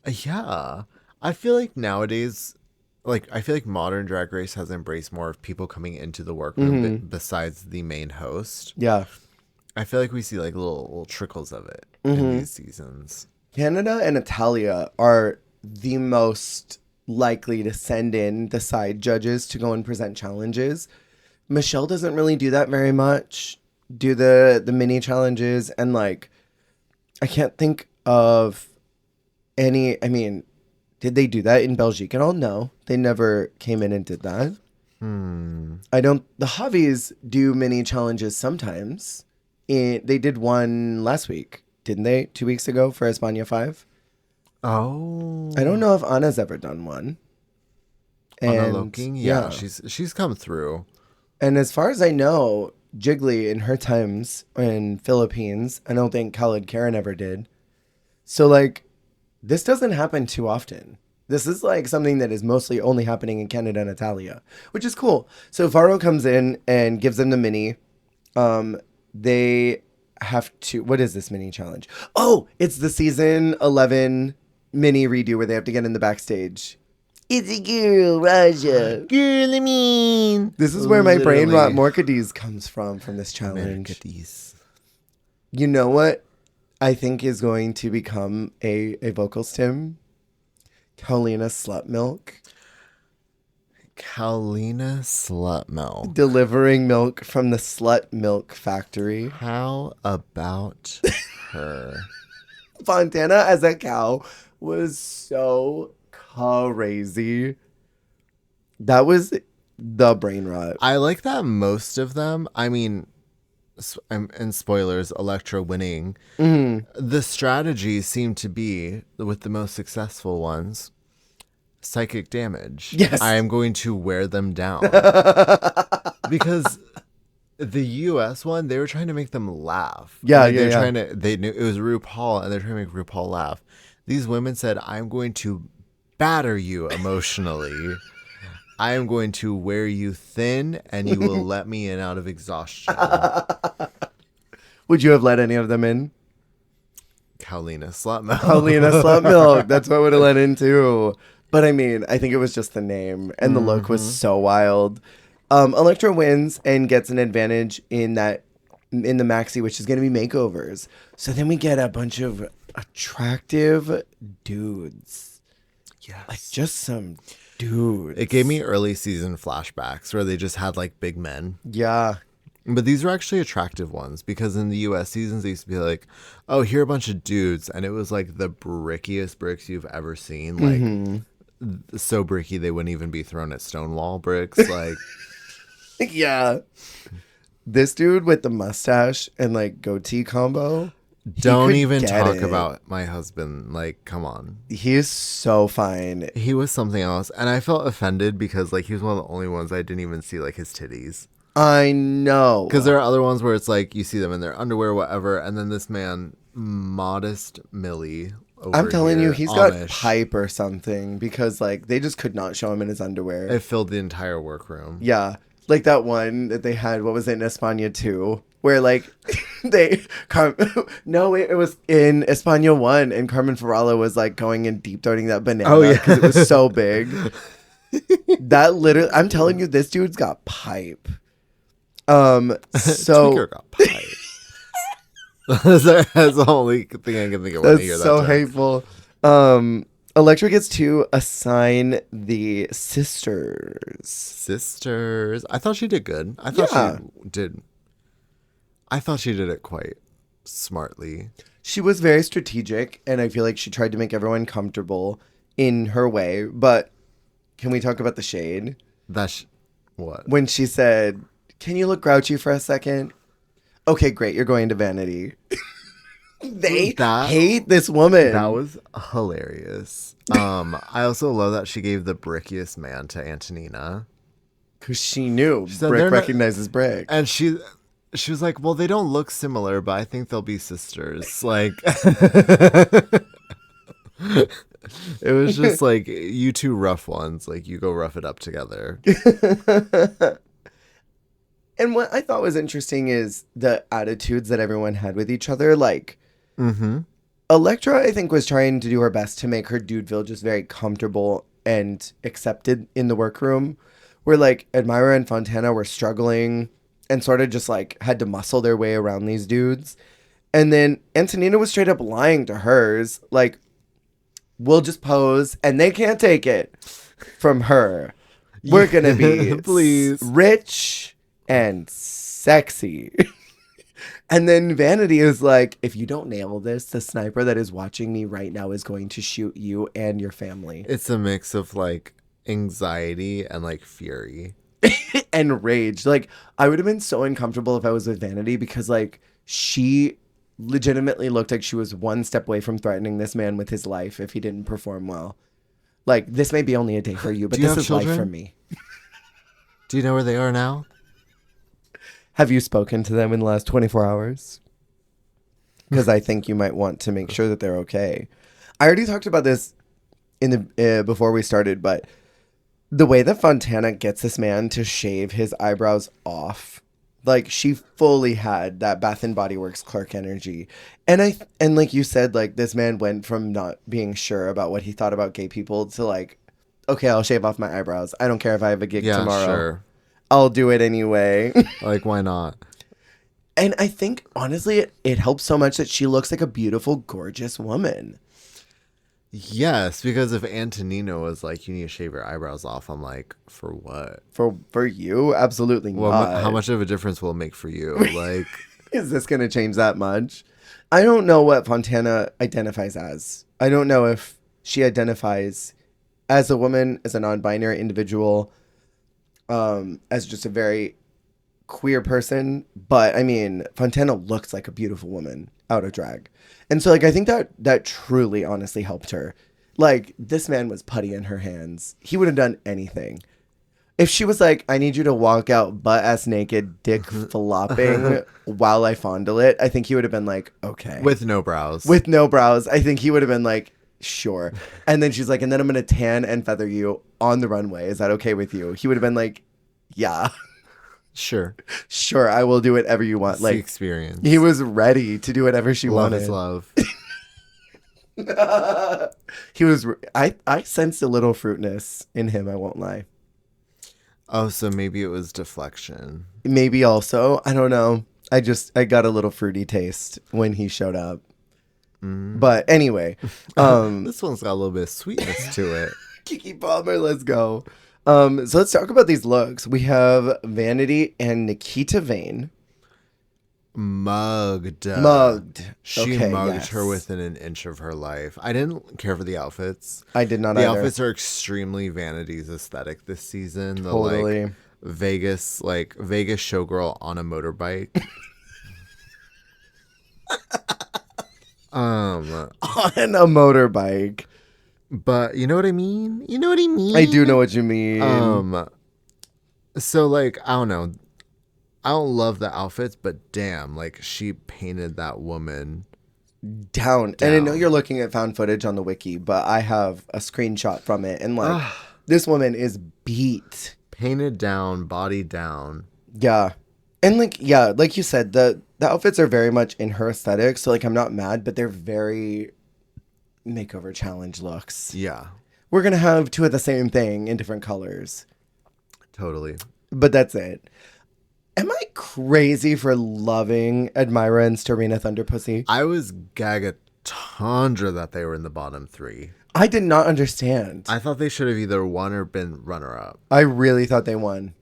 Yeah. I feel like nowadays, I feel like modern Drag Race has embraced more of people coming into the workroom besides the main host. Yeah. I feel like we see like little trickles of it in these seasons. Canada and Italia are the most likely to send in the side judges to go and present challenges. Michelle doesn't really do that very much. Do the mini challenges, and like I can't think of any. I mean, did they do that in Belgique at all? No, they never came in and did that. I don't. The Javis do mini challenges sometimes. They did one last week, didn't they? 2 weeks ago for Espana 5. Oh, I don't know if Anna's ever done one. Anna Loking, yeah, she's come through. And as far as I know, Jiggly in her times in Philippines, I don't think Khaled Karen ever did. So like, this doesn't happen too often. This is like something that is mostly only happening in Canada and Italia, which is cool. So Faro comes in and gives them the mini. They have to, what is this mini challenge? Oh, it's the season 11 mini redo where they have to get in the backstage. It's a girl, Raja. Girl, I mean. This is where my brain rot Morcades comes from this challenge. Morcades. You know what I think is going to become a vocal stim? Kaolina Slut Milk. Kaolina Slut Milk. Delivering milk from the Slut Milk Factory. How about her? Fontana as a cow was so crazy. That was the brain rot. I like that most of them, I mean, and spoilers, Electra winning. The strategy seemed to be, with the most successful ones, psychic damage. Yes. I am going to wear them down. Because the US one, they were trying to make them laugh. Yeah, They're yeah. trying to, they knew it was RuPaul, and they're trying to make RuPaul laugh. These women said, I'm going to batter you emotionally. I am going to wear you thin, and you will let me in out of exhaustion. Would you have let any of them in? Kaolina Slut Milk. Kaolina Slut Milk. That's what would have let in too. But I mean, I think it was just the name, and the look was so wild. Electra wins and gets an advantage in the maxi, which is going to be makeovers. So then we get a bunch of attractive dudes. Yes. Like just some dudes. It gave me early season flashbacks where they just had like big men. Yeah. But these were actually attractive ones, because in the US seasons, they used to be like, oh, here are a bunch of dudes. And it was like the brickiest bricks you've ever seen. Like, so bricky they wouldn't even be thrown at Stonewall bricks. Like, Yeah. This dude with the mustache and like goatee combo. don't even get talk it. about my husband. Like, come on. He is so fine. He was something else. And I felt offended because like he was one of the only ones I didn't even see like his titties. I know. Because there are other ones where it's like you see them in their underwear, whatever, and then this man, modest Millie. I'm telling you, he's got Amish, pipe or something, because like they just could not show him in his underwear. It filled the entire workroom. Yeah. Like that one that they had, what was it, in Espana 2? Where like it was in Espana 1, and Carmen Farala was like going and deep throating that banana. Oh, yeah. Because it was so big. That literally, I'm telling you, this dude's got pipe. So Tweaker got pipe. That's the only thing I can think of when I that's hear that so term. hateful. Electra gets to assign the sisters. I thought she did good. I thought she did it quite smartly. She was very strategic, and I feel like she tried to make everyone comfortable in her way. But can we talk about the shade? That's what? When she said, "Can you look grouchy for a second?" Okay, great. You're going to Vanity. They hate this woman. That was hilarious. I also love that she gave the brickiest man to Antonina. Because she knew said Brick they're not- recognizes Brick. And she was like, well, they don't look similar, but I think they'll be sisters. Like, it was just like, you two rough ones. Like, you go rough it up together. And what I thought was interesting is the attitudes that everyone had with each other. Like, Electra, I think, was trying to do her best to make her Dudeville just very comfortable and accepted in the workroom. Where, like, Admira and Fontana were struggling and sort of just, like, had to muscle their way around these dudes. And then Antonina was straight up lying to hers. Like, we'll just pose, and they can't take it from her. We're going to be Please. Rich and sexy. And then Vanity is like, if you don't nail this, the sniper that is watching me right now is going to shoot you and your family. It's a mix of, like, anxiety and, like, fury. And rage. Like, I would have been so uncomfortable if I was with Vanity because, like, she legitimately looked like she was one step away from threatening this man with his life if he didn't perform well. Like, this may be only a day for you, but Do you this have is life children? for me. Do you know where they are now? Have you spoken to them in the last 24 hours? Because I think you might want to make sure that they're okay. I already talked about this in the before we started, but the way that Fontana gets this man to shave his eyebrows off, like, she fully had that Bath and Body Works Clark energy. And like you said, like, this man went from not being sure about what he thought about gay people to, like, okay, I'll shave off my eyebrows. I don't care if I have a gig tomorrow. Sure. I'll do it anyway. Like, why not? And I think, honestly, it helps so much that she looks like a beautiful, gorgeous woman. Yes, because if Antonino was like, you need to shave your eyebrows off, I'm like, for what? For you? Absolutely Well, not. how much of a difference will it make for you? Like, Is this going to change that much? I don't know what Fontana identifies as. I don't know if she identifies as a woman, as a non-binary individual, as just a very queer person. But, I mean, Fontana looks like a beautiful woman out of drag. And so, like, I think that truly, honestly helped her. Like, this man was putty in her hands. He would have done anything. If she was like, I need you to walk out butt-ass naked, dick flopping while I fondle it, I think he would have been like, okay. with no brows. With no brows, I think he would have been like, sure. And then she's like, and then I'm going to tan and feather you on the runway. Is that okay with you? He would have been like, yeah. Sure. Sure, I will do whatever you want. It's Like, the experience. he was ready to do whatever she Love wanted. is love. He was. I sensed a little fruitness in him. I won't lie. Oh, so maybe it was deflection. Maybe also, I don't know. I got a little fruity taste when he showed up. But anyway, This one's got a little bit of sweetness to it. Kiki Palmer, let's go. So let's talk about these looks. We have Vanity and Nikita Vane. Mugged. She Okay, mugged yes. her within an inch of her life. I didn't care for the outfits. I did not The either. outfits are extremely Vanity's aesthetic this season. The Totally. like Vegas showgirl on a motorbike. On a motorbike. But you know what I mean? You know what I mean? I do know what you mean. So like, I don't know. I don't love the outfits, but damn, like she painted that woman Down. And I know you're looking at found footage on the wiki, but I have a screenshot from it. And like, this woman is beat. painted down, body down. Yeah. And like, yeah, like you said, the outfits are very much in her aesthetic. So like, I'm not mad, but they're very makeover challenge looks. Yeah, We're going to have two of the same thing in different colors. totally. But that's it. Am I crazy for loving Admira and Starina Thunderpussy? I was gagatondra that they were in the bottom three. I did not understand. I thought they should have either won or been runner-up. I really thought they won.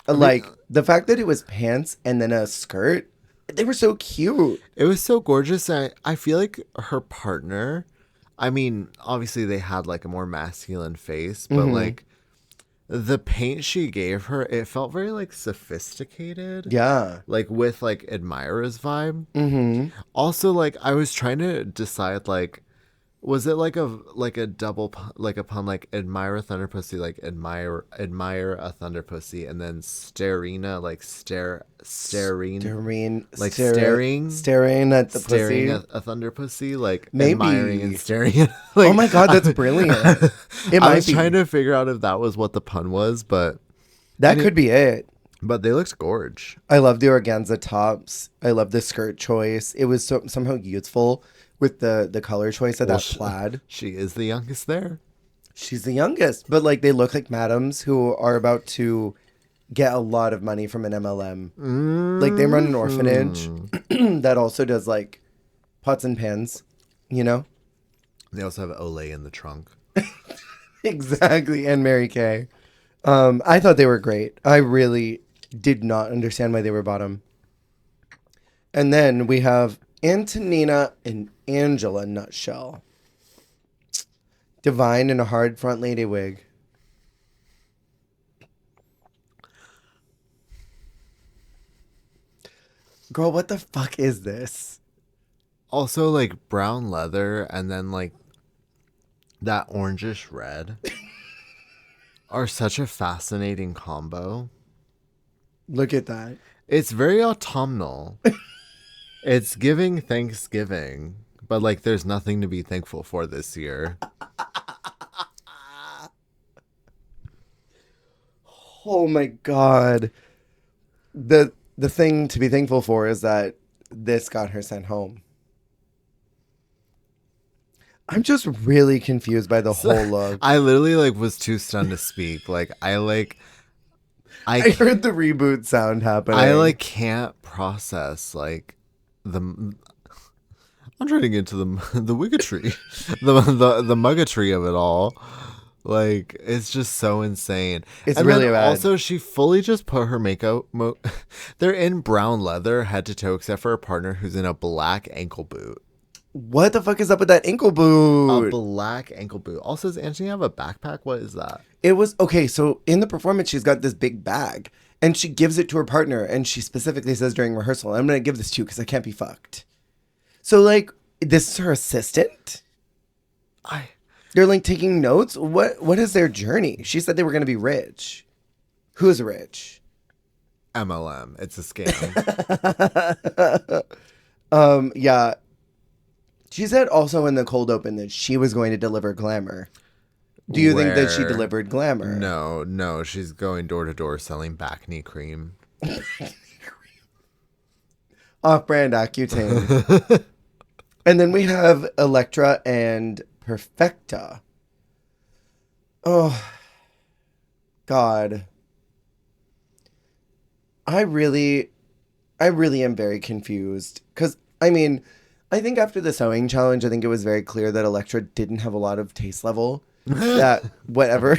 Like, the fact that it was pants and then a skirt, They were so cute. It was so gorgeous. I feel like her partner, I mean, obviously they had like a more masculine face, but like the paint she gave her, it felt very like sophisticated. Yeah. Like with like Admira's vibe. Also, like I was trying to decide like was it like a double like a pun like admire a thunder pussy like admire a thunder pussy and then starina like like staring at the staring pussy. at a thunder pussy like Maybe. admiring and staring at like Oh my god, that's brilliant. It I might was be. trying to figure out if that was what the pun was, but That could be it. they looked gorge. I love the organza tops. I love the skirt choice. It was somehow youthful with the color choice of that plaid. She is the youngest there. She's the youngest, but like they look like madams who are about to get a lot of money from an MLM. Like they run an orphanage that also does like pots and pans, you know? They also have Olay in the trunk. Exactly, and Mary Kay. I thought they were great. I really did not understand why they were bottom. And then we have Antonina and Angela Nutshell. Divine in a hard front lady wig. Girl, what the fuck is this? Also, like brown leather and then like that orangish red are such a fascinating combo. Look at that. It's very autumnal. It's giving Thanksgiving, but like there's nothing to be thankful for this year. Oh my god. The thing to be thankful for is that this got her sent home. I'm just really confused by the whole look. I literally like was too stunned to speak. Like I heard the reboot sound happening. I like can't process like I'm trying to get into the wiggatry, the muggatry of it all. Like it's just so insane. It's and really then bad. Also, she fully just put her makeup. They're in brown leather head to toe, except for her partner who's in a black ankle boot. What the fuck is up with that ankle A boot? black ankle boot. Also, does Anthony have a backpack? What is that? It was okay. So in the performance, she's got this big bag and she gives it to her partner. And she specifically says during rehearsal, I'm going to give this to you because I can't be fucked. So, like, this is her assistant? They're like taking notes? What is their journey? She said they were going to be rich. Who's rich? MLM. It's a scam. Yeah. She said also in the cold open that she was going to deliver glamour. Do you think that she delivered glamour? No. She's going door to door selling back knee cream. Off-brand Accutane. And then we have Electra and Perfecta. Oh, God. I really am very confused. Because, I mean, I think after the sewing challenge, I think it was very clear that Electra didn't have a lot of taste level. That whatever,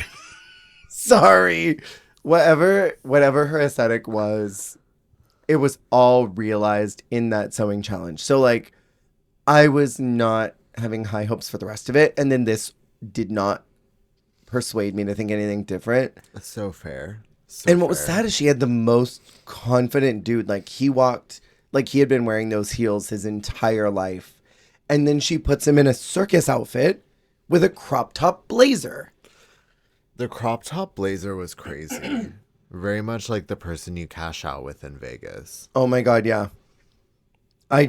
sorry, whatever her aesthetic was, it was all realized in that sewing challenge. So like, I was not having high hopes for the rest of it, and then this did not persuade me to think anything different. So fair. And what was sad is she had the most confident dude. Like he walked like he had been wearing those heels his entire life. And then she puts him in a circus outfit with a crop top blazer. The crop top blazer was crazy. Very much like the person you cash out with in Vegas. Oh my God, yeah. I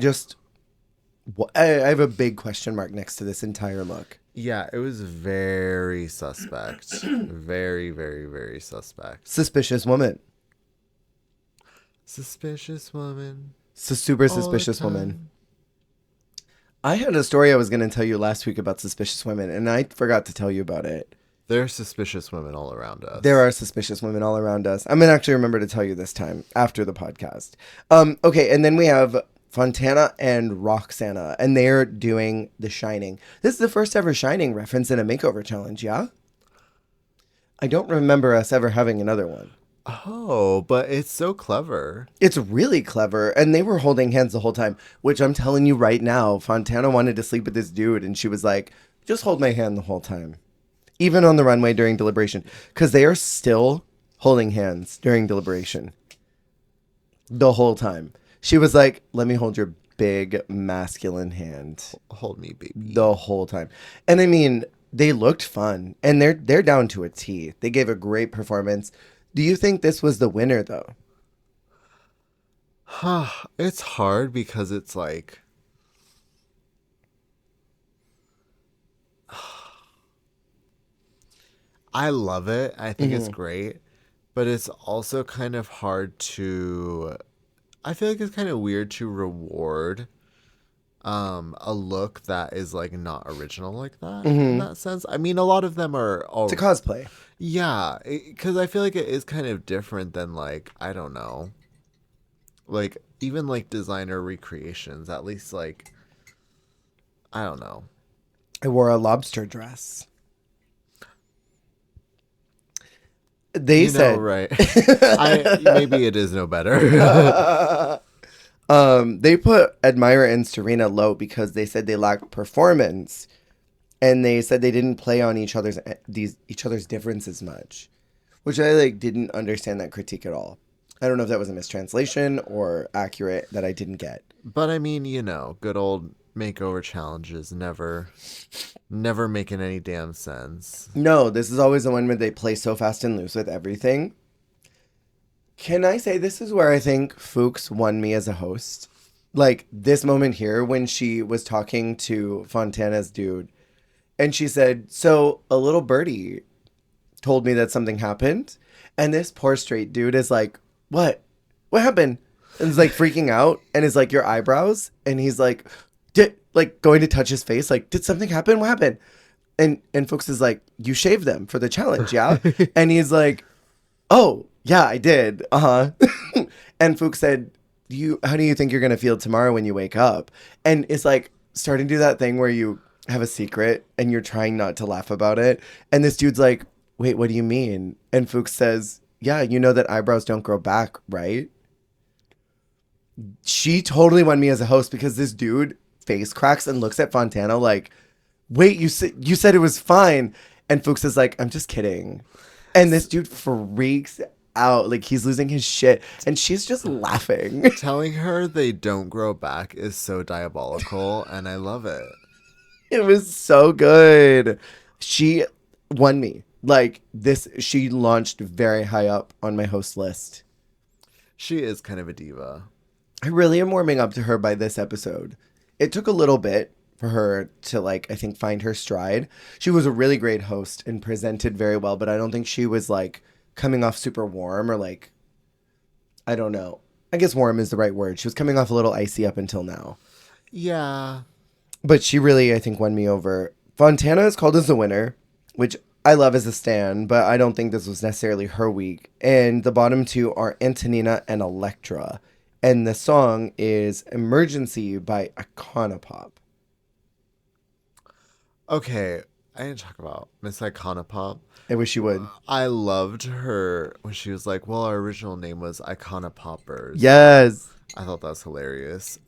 have a big question mark next to this entire look. Yeah, it was very suspect. Very, very, very suspect. Suspicious woman. Suspicious woman. Super suspicious woman. I had a story I was going to tell you last week about suspicious women, and I forgot to tell you about it. There are suspicious women all around us. There are suspicious women all around us. I'm going to actually remember to tell you this time after the podcast. Okay, and then we have Fontana and Roxana, and they're doing The Shining. This is the first ever Shining reference in a makeover challenge, yeah? I don't remember us ever having another one. Oh, but it's so clever. It's really clever. And they were holding hands the whole time, which I'm telling you right now, Fontana wanted to sleep with this dude. And she was like, just hold my hand the whole time. Even on the runway during deliberation. Because they are still holding hands during deliberation the whole time. She was like, let me hold your big masculine hand Hold me, baby. the whole time. And I mean, they looked fun. And they're down to a T. They gave a great performance. Do you think this was the winner though? It's hard because it's like I love it. I think it's great, but it's also kind of hard to I feel like it's kind of weird to reward a look that is like not original like that in that sense. I mean, a lot of them are It's a all cosplay. yeah, because I feel like it is kind of different than like I don't know, like even like designer recreations. At least like I don't know. I wore a lobster dress. They You know, said right? I maybe it is no better. they put Admira and Serena low because they said they lacked performance, and they said they didn't play on each other's differences much, which I like didn't understand that critique at all. I don't know if that was a mistranslation or accurate that I didn't get. But I mean, you know, good old makeover challenges never making any damn sense. No, this is always the one where they play so fast and loose with everything. Can I say this is where I think Fuchs won me as a host? Like this moment here when she was talking to Fontana's dude and she said, so a little birdie told me that something happened. And this poor straight dude is like, what? What happened? And is like freaking out and is like, your eyebrows? And he's like, did like going to touch his face, like, did something happen? What happened? And Fuchs is like, you shaved them for the challenge, yeah? And he's like, oh, yeah, I did. Uh-huh. And Fuchs said, how do you think you're gonna feel tomorrow when you wake up? And it's like starting to do that thing where you have a secret and you're trying not to laugh about it. And this dude's like, wait, what do you mean? And Fuchs says, yeah, you know that eyebrows don't grow back, right? She totally won me as a host because this dude face cracks and looks at Fontana like, wait, you said it was fine. And Fuchs is like, I'm just kidding. And this dude freaks out. Like he's losing his shit. And she's just laughing. Telling her they don't grow back is so diabolical, and I love it. It was so good. She won me. Like this, she launched very high up on my host list. She is kind of a diva. I really am warming up to her by this episode. It took a little bit for her to like, I think, find her stride. She was a really great host and presented very well, but I don't think she was like coming off super warm or like, I don't know. I guess warm is the right word. She was coming off a little icy up until now. Yeah. But she really, I think, won me over. Fontana is called as the winner, which I love as a stan, but I don't think this was necessarily her week. And the bottom two are Antonina and Electra. And the song is Emergency by Iconopop. Okay, I didn't talk about Miss Iconopop. I wish you would. I loved her when she was like, well, our original name was Iconopoppers. Yes. I thought that was hilarious.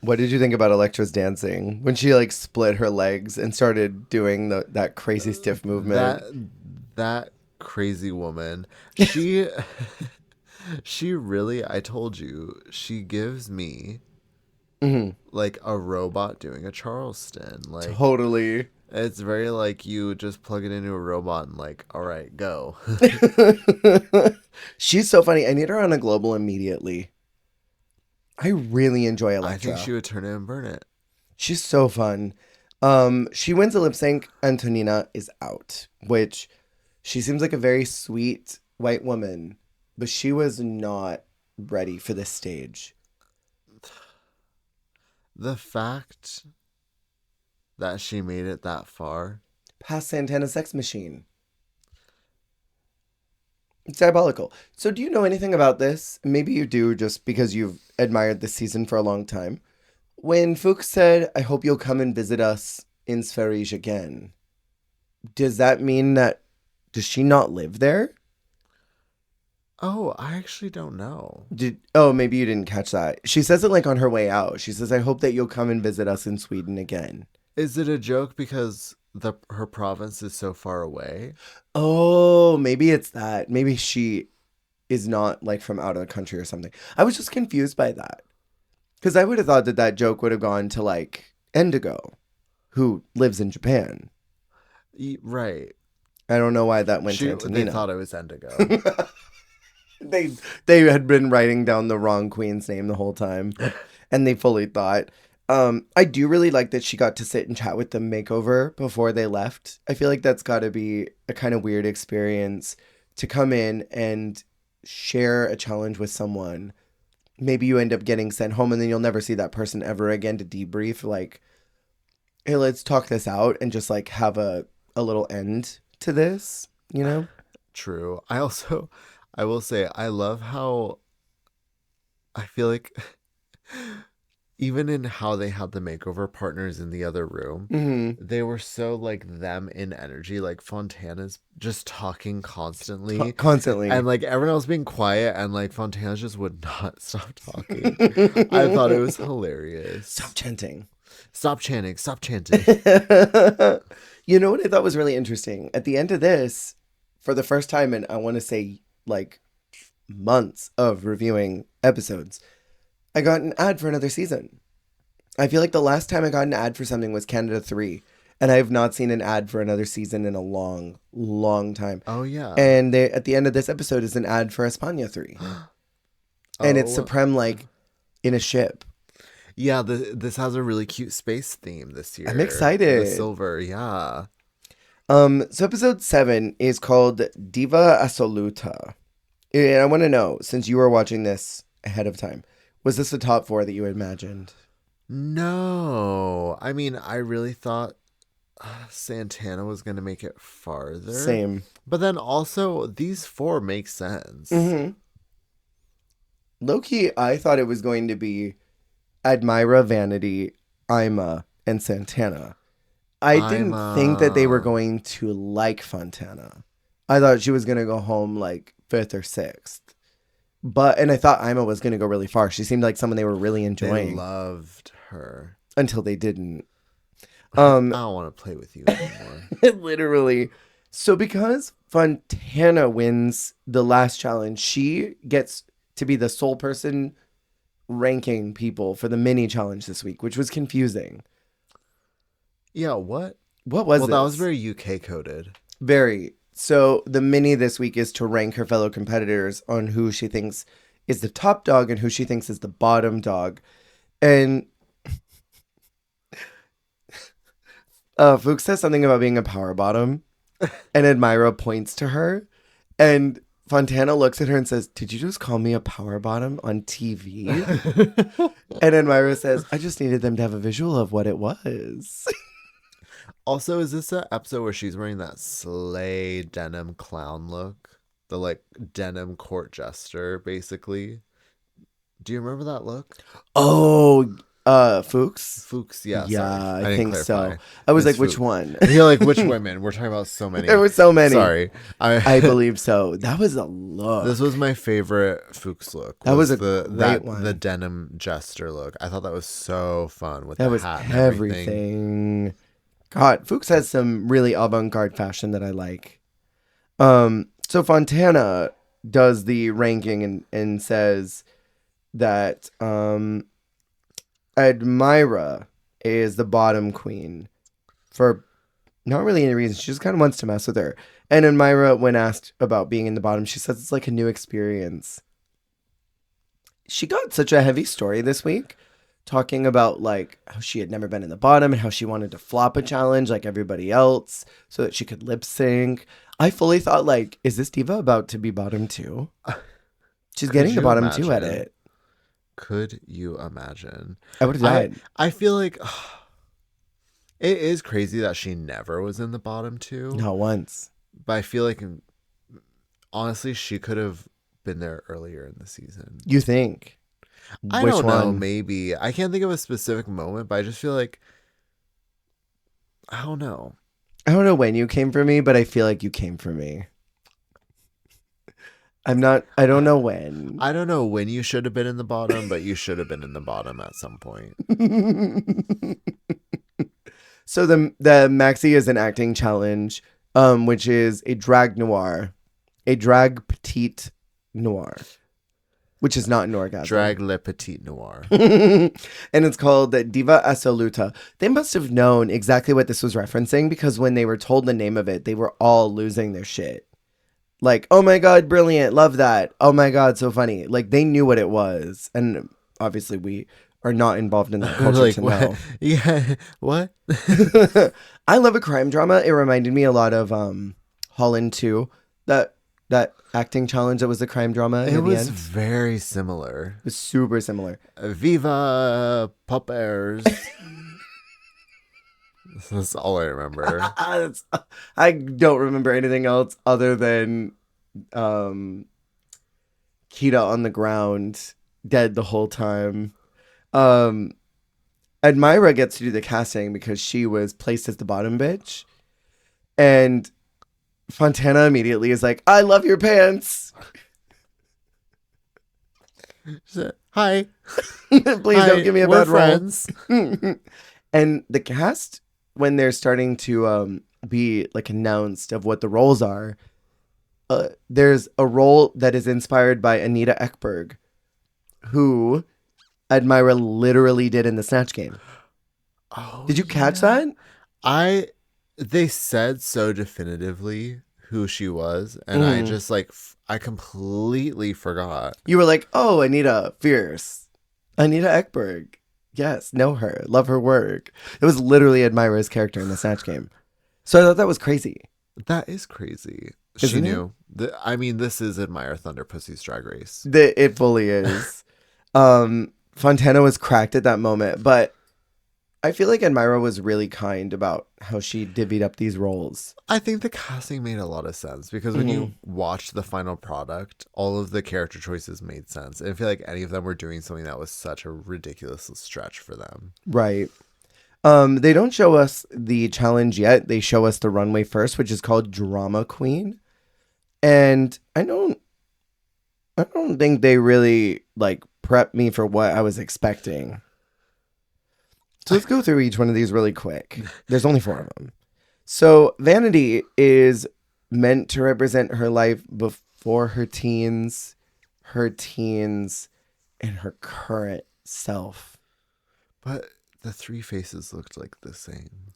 What did you think about Electra's dancing when she like split her legs and started doing that crazy stiff movement? That crazy woman. She she really, I told you, she gives me like a robot doing a Charleston. Like Totally. it's very like you just plug it into a robot and like, all right, go. She's so funny. I need her on a global immediately. I really enjoy Electra. I think she would turn it and burn it. She's so fun. She wins a lip sync. Antonina is out, which she seems like a very sweet white woman, but she was not ready for this stage. The fact that she made it that far. Past Santana's sex machine. It's diabolical. So do you know anything about this? Maybe you do just because you've admired this season for a long time. When Fuchs said, I hope you'll come and visit us in Sverige again. Does that mean that, does she not live there? Oh, I actually don't know. Maybe you didn't catch that. She says it like on her way out. She says, I hope that you'll come and visit us in Sweden again. Is it a joke because her province is so far away? Oh, maybe it's that. Maybe she is not like from out of the country or something. I was just confused by that. Because I would have thought that that joke would have gone to like Indigo, who lives in Japan. Right. I don't know why that went to Antonina. They thought it was Indigo. They had been writing down the wrong queen's name the whole time. And they fully thought. I do really like that she got to sit and chat with the makeover before they left. I feel like that's got to be a kind of weird experience to come in and share a challenge with someone. Maybe you end up getting sent home and then you'll never see that person ever again to debrief. Like, hey, let's talk this out and just like have a little end to this, you know? True. I will say, I love how I feel like even in how they had the makeover partners in the other room, they were so like them in energy. Like Fontana's just talking constantly. And like everyone else being quiet and like Fontana just would not stop talking. I thought it was hilarious. Stop chanting. Stop chanting. Stop chanting. You know what I thought was really interesting? At the end of this, for the first time in, I want to say, like, months of reviewing episodes, I got an ad for another season. I feel like the last time I got an ad for something was Canada 3, and I have not seen an ad for another season in a long, long time. Oh, yeah. And at the end of this episode is an ad for Espana 3. And it's Supreme, like, in a ship. Yeah, this has a really cute space theme this year. I'm excited. The silver, yeah. So episode 7 is called Diva Assoluta. And I want to know, since you were watching this ahead of time, was this the top 4 that you imagined? No. I mean, I really thought Santana was going to make it farther. Same. But then also, these 4 make sense. Mm-hmm. Low-key, I thought it was going to be Admira, Vanity, Ima, and Santana. I didn't think that they were going to like Fontana. I thought she was going to go home like 5th or 6th. And I thought Ima was going to go really far. She seemed like someone they were really enjoying. They loved her. Until they didn't. I don't want to play with you anymore. Literally. So because Fontana wins the last challenge, she gets to be the sole person ranking people for the mini challenge this week, which was confusing. Yeah, what? What was this? Well, that was very UK coded. Very. So the mini this week is to rank her fellow competitors on who she thinks is the top dog and who she thinks is the bottom dog. And Fuchs says something about being a power bottom, and Admira points to her, and Fontana looks at her and says, "Did you just call me a power bottom on TV?" And Admira says, "I just needed them to have a visual of what it was." Also, is this an episode where she's wearing that slay denim clown look? The like denim court jester, basically. Do you remember that look? Oh, Fuchs? Fuchs, yeah. Yeah, sorry. I think so. I was like, Fuchs. which one? You're like, which women? We're talking about so many. There were so many. Sorry. I believe so. That was a look. This was my favorite Fuchs look. That was a great one. The denim jester look. I thought that was so fun with that the was hat and everything. God, Fuchs has some really avant-garde fashion that I like. So Fontana does the ranking and says that Admira is the bottom queen for not really any reason. She just kind of wants to mess with her. And Admira, when asked about being in the bottom, she says it's like a new experience. She got such a heavy story this week, talking about like how she had never been in the bottom and how she wanted to flop a challenge like everybody else so that she could lip sync. I fully thought like, is this diva about to be bottom too? She's getting the bottom two edit. Could you imagine? I would have died. I feel like it is crazy that she never was in the bottom two. Not once. But I feel like honestly, she could have been there earlier in the season. You think? I don't know, maybe. I can't think of a specific moment, but I just feel like I don't know. I don't know when you came for me, but I feel like you came for me. I don't know when. I don't know when you should have been in the bottom, but you should have been in the bottom at some point. So the maxi is an acting challenge, which is a drag noir, a drag petite noir, which is not an orgasm. Drag le petit noir. And it's called Diva Assoluta. They must have known exactly what this was referencing because when they were told the name of it, they were all losing their shit. Like, oh my God, brilliant. Love that. Oh my God, so funny. Like, they knew what it was. And obviously, we are not involved in that culture Like, to what? know. Yeah, what? I love a crime drama. It reminded me a lot of Holland 2. That acting challenge that was a crime drama. It in the was end. very similar. It was super similar. Viva Poppers. That's all I remember. I don't remember anything else other than Kita on the ground, dead the whole time. Admira gets to do the casting because she was placed as the bottom bitch. And Fontana immediately is like, I love your pants. Hi. Please Hi, don't give me a we're bad friends. role. And the cast, when they're starting to be like announced of what the roles are, there's a role that is inspired by Anita Ekberg, who Admira literally did in the Snatch Game. Oh, Did you catch that? They said so definitively who she was, and I just I completely forgot. You were like, oh, Anita, fierce. Anita Ekberg. Yes, know her. Love her work. It was literally Admira's character in the Snatch Game. So I thought that was crazy. That is crazy. Isn't she it? knew. I mean, this is Admire Thunder Pussy's Drag Race. It fully is. Fontana was cracked at that moment, but I feel like Admira was really kind about how she divvied up these roles. I think the casting made a lot of sense because when you watch the final product, all of the character choices made sense. And I feel like any of them were doing something that was such a ridiculous stretch for them. Right. They don't show us the challenge yet. They show us the runway first, which is called Drama Queen. And I don't think they really like prepped me for what I was expecting. So let's go through each one of these really quick. There's only 4 of them. So Vanity is meant to represent her life before her teens, and her current self. But the 3 faces looked like the same.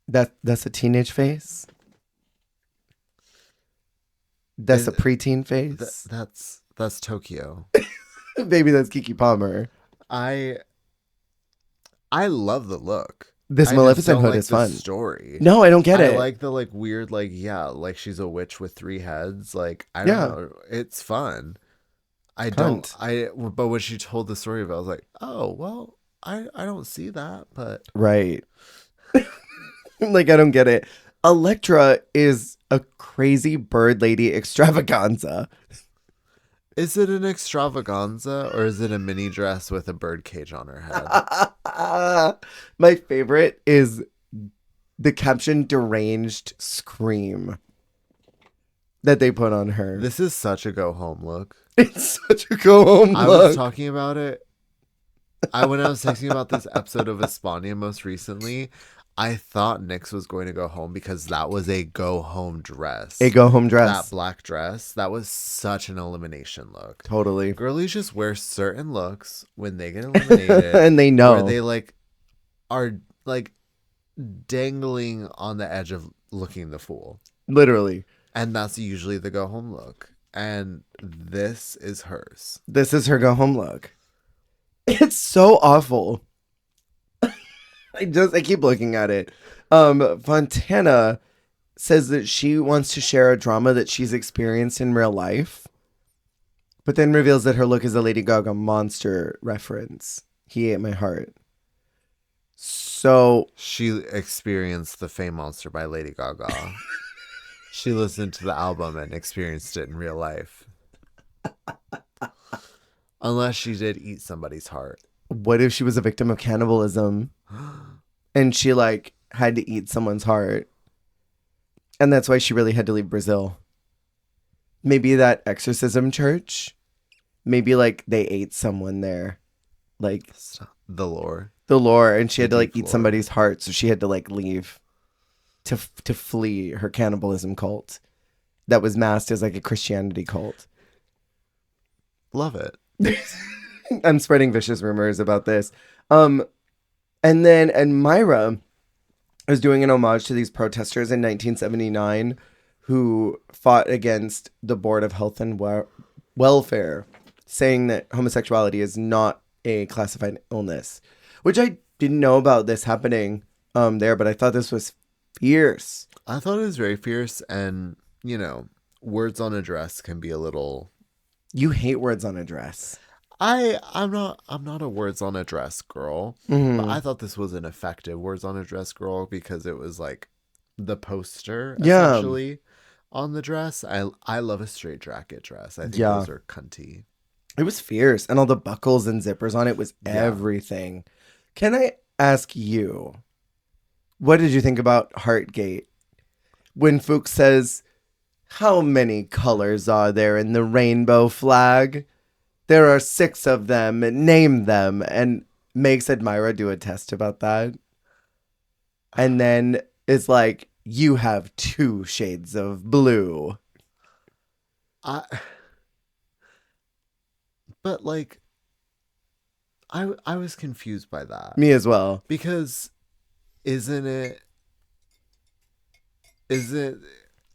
That's a teenage face? That's a preteen face? That's Tokyo. Maybe that's Kiki Palmer. I love the look. This Maleficent hood is the fun. Story. No, I don't get it. I like the weird like she's a witch with 3 heads. Like I don't know. It's fun. But when she told the story of it, I was like, oh well, I don't see that, but right. Like I don't get it. Electra is a crazy bird lady extravaganza. Is it an extravaganza or is it a mini dress with a bird cage on her head? My favorite is the caption deranged scream that they put on her. This is such a go home look. It's such a go home I look. was talking about it. When I was texting about this episode of Espana most recently, I thought Nyx was going to go home because that was a go home dress. A go home dress. That black dress. That was such an elimination look. Totally. Girlies just wear certain looks when they get eliminated. And they know. Where they are dangling on the edge of looking the fool. Literally. And that's usually the go home look. And this is hers. This is her go home look. It's so awful. I keep looking at it. Fontana says that she wants to share a drama that she's experienced in real life, but then reveals that her look is a Lady Gaga monster reference. He ate my heart. So she experienced the Fame Monster by Lady Gaga. She listened to the album and experienced it in real life. Unless she did eat somebody's heart. What if she was a victim of cannibalism and she had to eat someone's heart. And that's why she really had to leave Brazil. Maybe that exorcism church. Maybe like they ate someone there. Like The lore. the lore. And she The had to like deep eat lore. somebody's heart. So she had to like leave to flee her cannibalism cult that was masked as like a Christianity cult. Love it. I'm spreading vicious rumors about this. And Myra was doing an homage to these protesters in 1979 who fought against the Board of Health and Welfare, saying that homosexuality is not a classified illness, which I didn't know about this happening there, but I thought this was fierce. I thought it was very fierce, and you know, words on a dress can be a little. You hate words on a dress. I'm not a words on a dress girl, but I thought this was an effective words on a dress girl because it was like the poster essentially on the dress. I love a straight jacket dress. I think those are cunty. It was fierce, and all the buckles and zippers on it was everything. Can I ask you, what did you think about Heartgate? When Fuchs says, "How many colors are there in the rainbow flag? There are 6 of them, name them," and makes Admira do a test about that. And then is like, "You have 2 shades of blue." But like, I was confused by that. Me as well. Because is it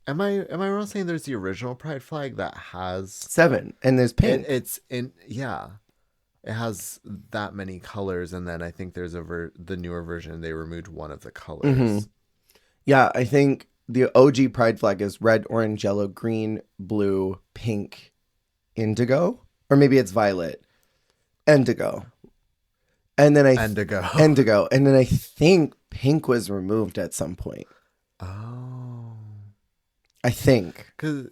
am I wrong saying there's the original pride flag that has 7, and there's pink. It's in it has that many colors, and then I think there's the newer version they removed one of the colors. Yeah, I think the OG pride flag is red, orange, yellow, green, blue, pink, indigo, or maybe it's violet, indigo. And then indigo, and then I think pink was removed at some point. Oh, I think. and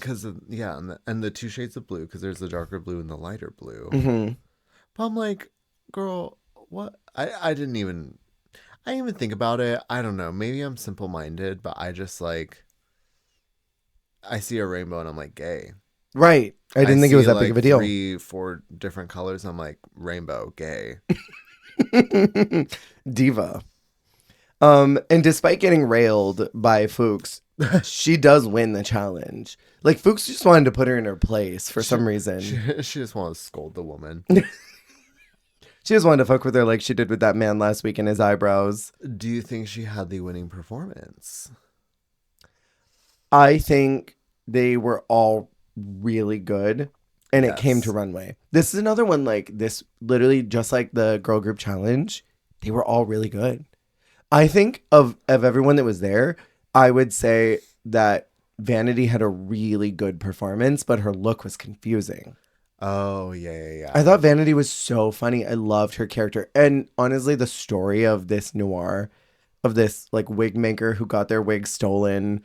the 2 shades of blue, because there's the darker blue and the lighter blue. But I'm like, girl, what? I didn't even think about it. I don't know. Maybe I'm simple minded, but I just like, I see a rainbow and I'm like, gay. Right. I didn't think it was that big of a deal. 3-4 different colors. I'm like, rainbow, gay. Diva. And despite getting railed by Fuchs, she does win the challenge. Like, Fuchs just wanted to put her in her place for some reason. She just wanted to scold the woman. She just wanted to fuck with her like she did with that man last week in his eyebrows. Do you think she had the winning performance? I think they were all really good, and it came to runway. This is another one like this, literally just like the girl group challenge. They were all really good. I think of everyone that was there, I would say that Vanity had a really good performance, but her look was confusing. Oh, yeah. I thought Vanity was so funny. I loved her character. And honestly, the story of this noir, of this like wig maker who got their wig stolen,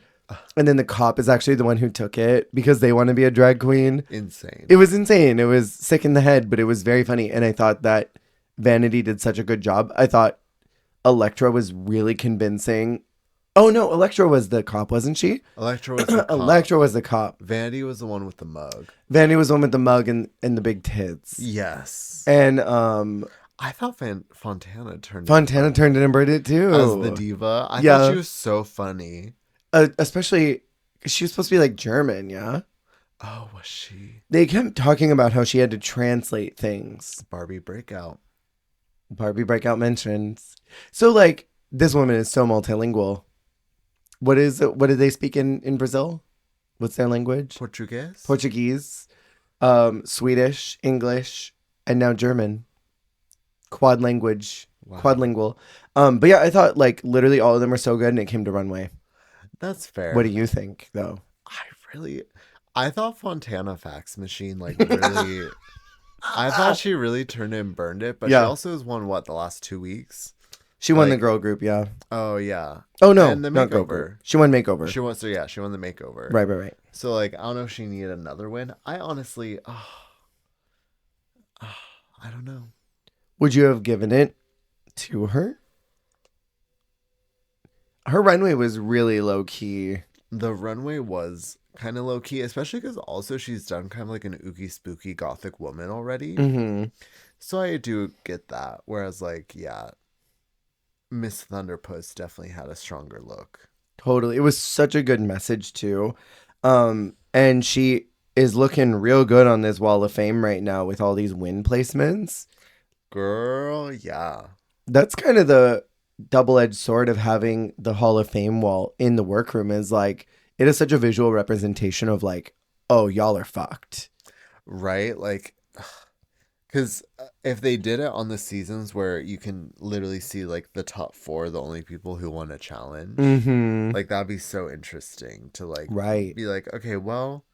and then the cop is actually the one who took it because they want to be a drag queen. Insane. It was insane. It was sick in the head, but it was very funny. And I thought that Vanity did such a good job. I thought Elektra was really convincing. Oh no, Elektra was the cop, wasn't she? Elektra was the cop. Elektra was the cop. Vanity was the one with the mug. Vanity was the one with the mug and the big tits. Yes. And I thought Fontana turned it and burned it too. as the diva. I thought she was so funny. Especially, she was supposed to be like German, yeah? Oh, was she? They kept talking about how she had to translate things. Barbie breakout mentions. So like, this woman is so multilingual. What do they speak in Brazil? What's their language? Portuguese, Swedish, English, and now German. Quad language. Wow. Quadlingual. But yeah, I thought like literally all of them were so good and it came to runway. That's fair. What do you think though? I thought Fontana Fax Machine like really I thought she really turned it and burned it, but she also has won the last 2 weeks. She won the girl group, yeah. Oh yeah. Oh no, and the not girl group. She won makeover. She won the makeover. Right. So like I don't know if she needed another win. I honestly I don't know. Would you have given it to her? Her runway was really low key. The runway was kind of low key, especially because also she's done kind of like an ooky spooky gothic woman already. Hmm. So I do get that. Whereas, like, yeah, Miss Thunderpuss definitely had a stronger look. Totally. It was such a good message too. And she is looking real good on this Wall of Fame right now with all these win placements. Girl, yeah. That's kind of the double-edged sword of having the Hall of Fame wall in the workroom is like it is such a visual representation of like, oh, y'all are fucked. Right? Like, because if they did it on the seasons where you can literally see like the top four, the only people who won a challenge, Mm-hmm. like that'd be so interesting to like Right. be like, okay, well,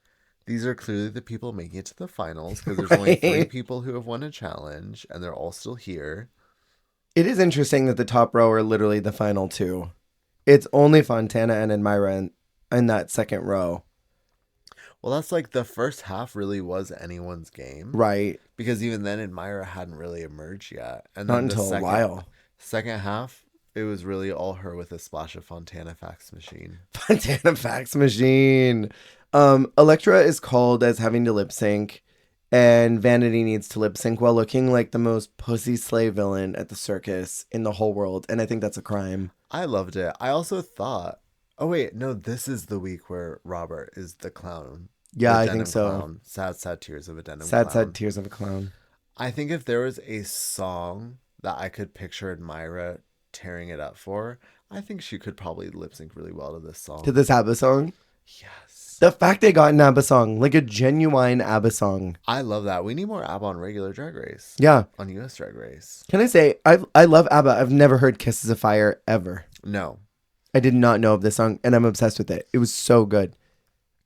these are clearly the people making it to the finals because there's only three Right. people who have won a challenge and they're all still here. It is interesting that the top row are literally the final two. It's only Fontana and Admira in that second row. Well, that's like the first half really was anyone's game Right. because even then Admira hadn't really emerged yet. And Not then the until a second while. second half, it was really all her with a splash of Fontana fax machine. Fontana fax machine. Electra is called as having to lip sync, and Vanity needs to lip sync while looking like the most pussy slay villain at the circus in the whole world. And I think that's a crime. I loved it. I also thought, oh wait, no, this is the week where Robert is the clown. Yeah, The I think denim so. clown. Sad, sad tears of a denim Sad, sad clown. tears of a clown. I think if there was a song that I could picture Admira tearing it up for, I think she could probably lip sync really well to this To song. this ABBA song. Yes. The fact they got an ABBA song, like a genuine ABBA song. I love that. We need more ABBA on regular Drag Race. Yeah. On US Drag Race. Can I say, I love ABBA. I've never heard Kisses of Fire ever. No. I did not know of this song, and I'm obsessed with it. It was so good.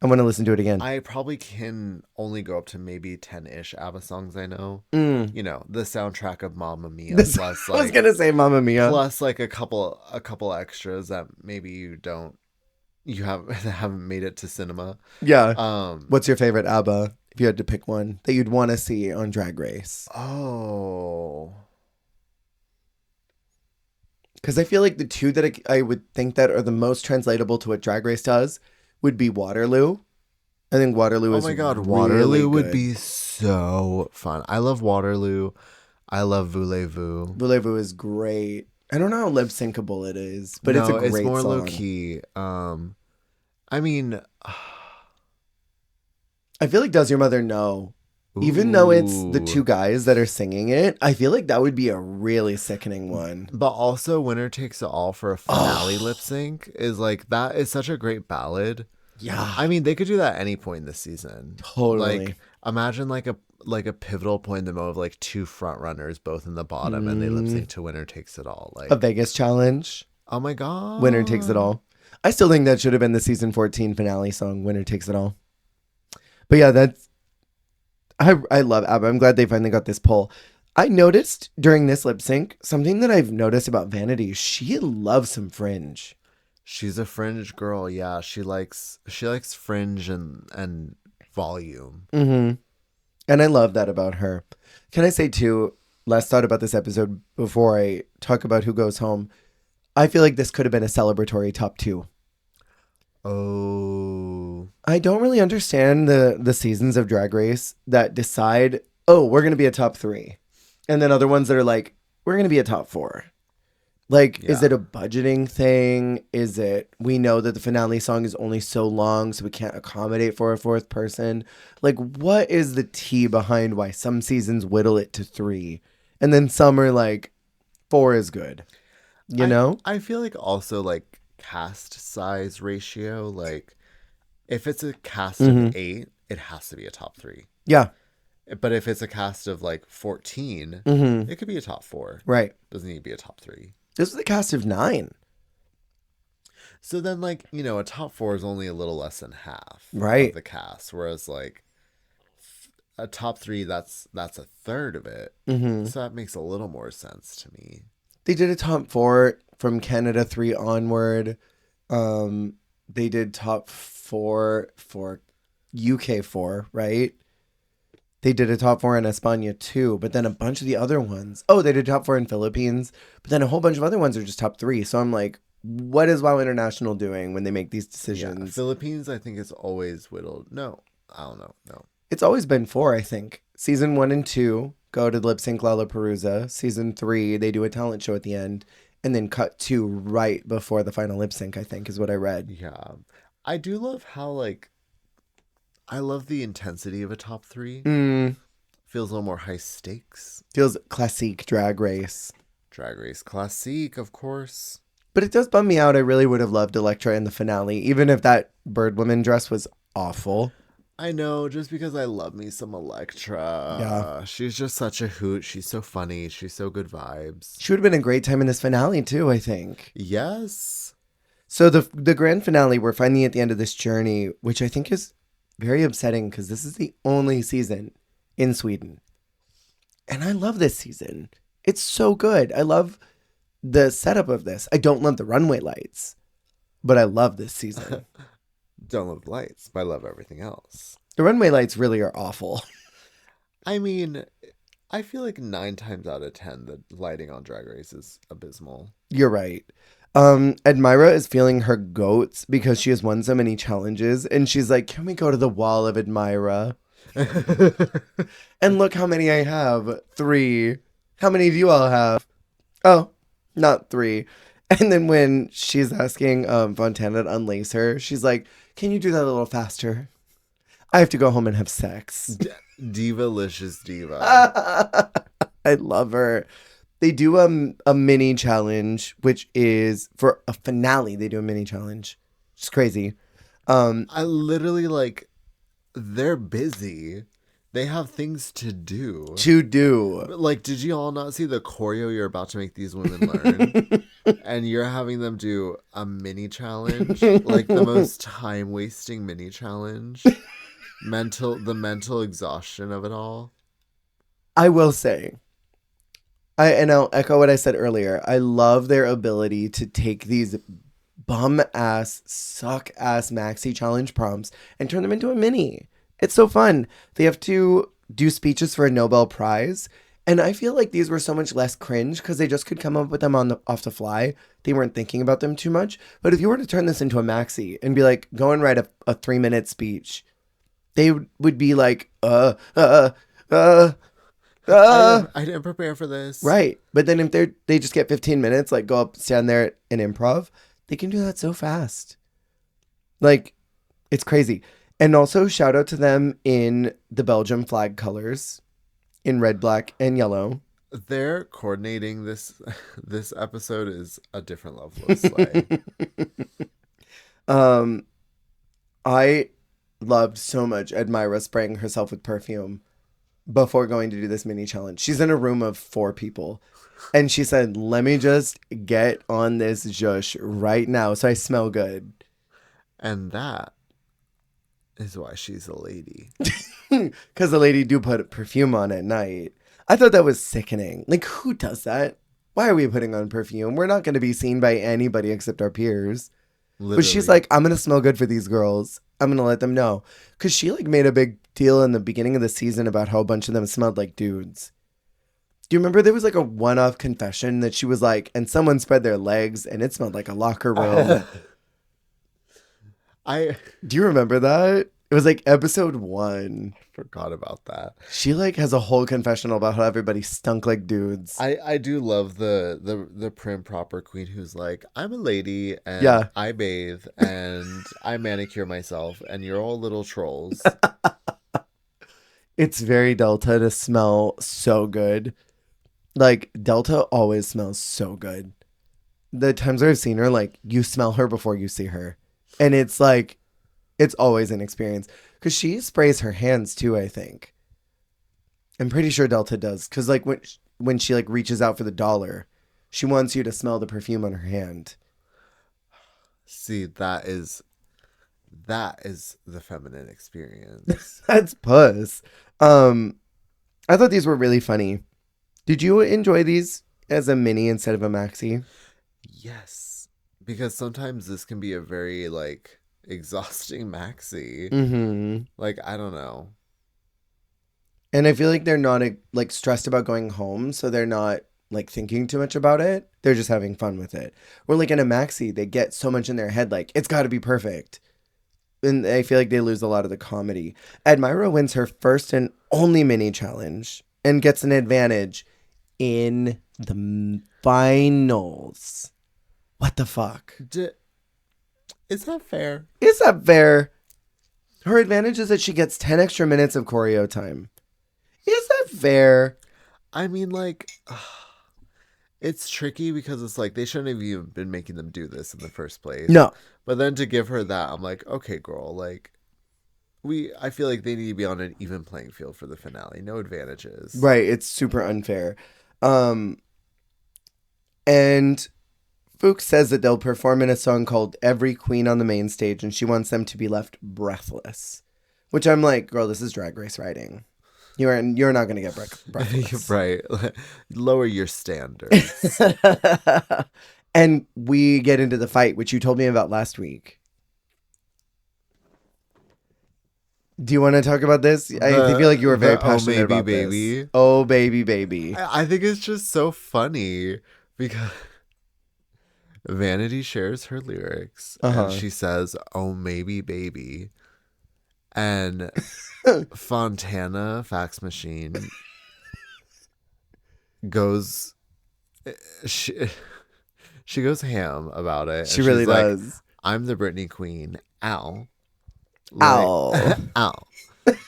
I want to listen to it again. I probably can only go up to maybe 10-ish ABBA songs I know. Mm. You know, the soundtrack of Mamma Mia This, plus I was like gonna say Mamma Mia. plus like a couple extras that maybe you haven't made it to cinema. Yeah. Um What's your favorite ABBA? If you had to pick one that you'd want to see on Drag Race, oh because I feel like the two that I would think that are the most translatable to what Drag Race does would be Waterloo. I think Waterloo oh is my god, really Waterloo would good. be so fun. I love Waterloo. I love Voulez-Vous. Voulez-Vous is great. I don't know how lip syncable it is, but it's a great it's more song. low key. I mean, I feel like Does Your Mother Know? Even though it's the two ooh. guys that are singing it, I feel like that would be a really sickening one. But also, Winner Takes It All for a finale lip sync is like that is such a great ballad. Yeah, I mean, they could do that at any point this season. totally. Like, imagine like a pivotal point in the moment of like two front runners, both in the bottom, and they lip sync to Winner Takes It All. Like, A Vegas challenge. oh my god, Winner Takes It All. I still think that should have been the season 14 finale song, Winner Takes It All. But yeah, I love ABBA. I'm glad they finally got this poll. I noticed during this lip sync something that I've noticed about Vanity. She loves some fringe. She's a fringe girl. Yeah, she likes fringe and volume. Mm-hmm. And I love that about her. Can I say too, last thought about this episode before I talk about who goes home. I feel like this could have been a celebratory top two. Oh, I don't really understand the seasons of Drag Race that decide, oh, we're going to be a top three. And then other ones that are like, we're going to be a top four. Like, is Yeah. it a budgeting thing? Is it, we know that the finale song is only so long, so we can't accommodate for a fourth person? Like, what is the tea behind why some seasons whittle it to three? And then some are like, four is good. You know? I feel like also like cast size ratio. Like, if it's a cast of 8, it has to be a top 3. Yeah. But if it's a cast of like 14, Mm-hmm. it could be a top 4. Right. Doesn't need to be a top 3. This is a cast of 9. So then, like, you know, a top 4 is only a little less than half Right. of the cast, whereas like a top 3, that's a third of it. Mm-hmm. So that makes a little more sense to me. They did a top 4 from Canada 3 onward. They did top 4 for UK 4, right? They did a top 4 in Espana too, but then a bunch of the other ones. Oh, they did top 4 in Philippines, but then a whole bunch of other ones are just top 3. So I'm like, what is WoW International doing when they make these Yeah, decisions? Philippines, I think it's always whittled. No, I don't know. No. It's always been four, I think. Season 1 and 2 go to lip sync Lollapalooza. Season 3, they do a talent show at the end, and then cut to right before the final lip sync, I think, is what I read. Yeah. I do love how, like, I love the intensity of a top three. Mm, Feels a little more high stakes. feels classique drag race. Drag Race Classique, of course. But it does bum me out. I really would have loved Elektra in the finale, even if that bird woman dress was awful. I know, just because I love me some Yeah. Electra. She's just such a hoot. She's so funny. She's so good vibes. She would have been a great time in this finale, too, I think. Yes. So the grand finale, we're finally at the end of this journey, which I think is very upsetting because this is the only season in Sweden. And I love this season. It's so good. I love the setup of this. I don't love the runway lights, but I love this season. Don't love the lights, but I love everything else. The runway lights really are awful. I mean, I feel like 9 times out of 10, the lighting on Drag Race is abysmal. You're right. Admira is feeling her goats because she has won so many challenges, and she's like, "Can we go to the wall of Admira? And look how many I have. 3. How many do you all have? Oh, not 3." And then when she's asking Fontana to unlace her, she's like, "Can you do that a little faster? I have to go home and have sex." Diva-licious diva. I love her. They do a mini challenge, which is for a finale. They do a mini challenge. It's crazy. I literally, like, they're busy. They have things to do. To do. But, like, did you all not see the choreo you're about to make these women learn? And you're having them do a mini challenge, like the most time-wasting mini challenge. The mental exhaustion of it all. I will say, and I'll echo what I said earlier. I love their ability to take these bum ass, suck ass maxi challenge prompts and turn them into a mini. It's so fun. They have to do speeches for a Nobel Prize. And I feel like these were so much less cringe because they just could come up with them off the fly. They weren't thinking about them too much. But if you were to turn this into a maxi and be like, go and write a 3-minute speech, they would be like, I didn't prepare for this. right. But then if they just get 15 minutes, like go up, stand there and improv, they can do that so fast. Like, it's crazy. And also shout out to them in the Belgium flag colors in red, black, and yellow. They're coordinating this episode is a different level of slay. I loved so much Admira spraying herself with perfume before going to do this mini challenge. She's in a room of 4 people. And she said, "Let me just get on this zhush right now so I smell good." And that is why she's a lady. Because the lady do put perfume on at night. I thought that was sickening. Like, who does that? Why are we putting on perfume? We're not going to be seen by anybody except our peers. Literally. But she's like, "I'm going to smell good for these girls. I'm going to let them know." Because she like made a big deal in the beginning of the season about how a bunch of them smelled like dudes. Do you remember there was like a one-off confession that she was like, and someone spread their legs and it smelled like a locker room. Do you remember that? It was like episode 1. forgot about that. She like has a whole confessional about how everybody stunk like dudes. I do love the prim proper queen who's like, I'm a lady and Yeah. I bathe and I manicure myself and you're all little trolls. It's very Delta to smell so good. Like, Delta always smells so good. The times I've seen her, like, you smell her before you see her. And it's like, it's always an experience. Because she sprays her hands too, I think. I'm pretty sure Delta does. Because, like, when she, like, reaches out for the dollar, she wants you to smell the perfume on her hand. See, that is the feminine experience. That's puss. I thought these were really funny. Did you enjoy these as a mini instead of a maxi? Yes, because sometimes this can be a very like exhausting maxi. Mm-hmm. Like, I don't know. And I feel like they're not like stressed about going home, so they're not like thinking too much about it. They're just having fun with it. Or like in a maxi, they get so much in their head, like it's got to be perfect, and I feel like they lose a lot of the comedy. Admira wins her first and only mini challenge and gets an advantage in the finals. What the fuck? Is that fair? Is that fair? Her advantage is that she gets 10 extra minutes of choreo time. Is that fair? I mean, like, it's tricky because it's like they shouldn't have even been making them do this in the first place. No. But then to give her that, I'm like, okay, girl, like, I feel like they need to be on an even playing field for the finale. No advantages. Right. It's super unfair. And Fuchs says that they'll perform in a song called Every Queen on the Main Stage, and she wants them to be left breathless. Which I'm like, girl, this is Drag Race writing. You're not going to get breathless. Right. Lower your standards. And we get into the fight, which you told me about last week. Do you want to talk about this? I feel like you were very passionate about this. Oh, baby, baby. I think it's just so funny because Vanity shares her lyrics and she says, "Oh, maybe, baby." And Fontana Fax Machine goes she goes ham about it. She really does. Like, I'm the Britney Queen. Ow. Ow. Ow.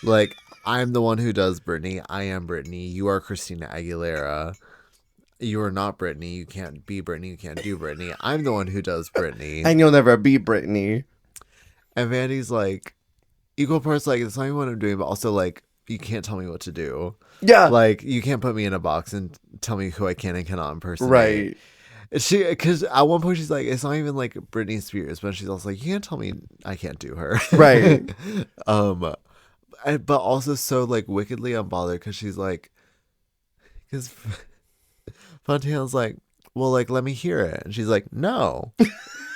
Like, I'm the one who does Britney. I am Britney. You are Christina Aguilera. You are not Britney. You can't be Britney. You can't do Britney. I'm the one who does Britney. And you'll never be Britney. And Vandy's like, equal parts, like, it's not even what I'm doing, but also, like, you can't tell me what to do. Yeah. Like, you can't put me in a box and tell me who I can and cannot impersonate. Right. Because at one point she's like, it's not even like Britney Spears, but she's also like, you can't tell me I can't do her. Right. But also so like wickedly unbothered because she's like, because Fontana's like, well, like, let me hear it. And she's like, no,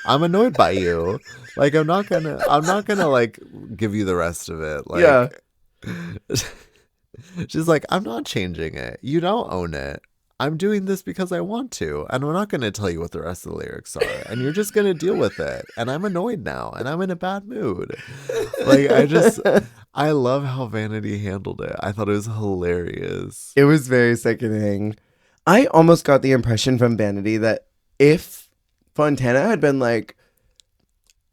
I'm annoyed by you. Like, I'm not gonna like give you the rest of it. Like, yeah. She's like, I'm not changing it. You don't own it. I'm doing this because I want to. And I'm not going to tell you what the rest of the lyrics are. And you're just going to deal with it. And I'm annoyed now. And I'm in a bad mood. Like, I love how Vanity handled it. I thought it was hilarious. It was very sickening. I almost got the impression from Vanity that if Fontana had been like,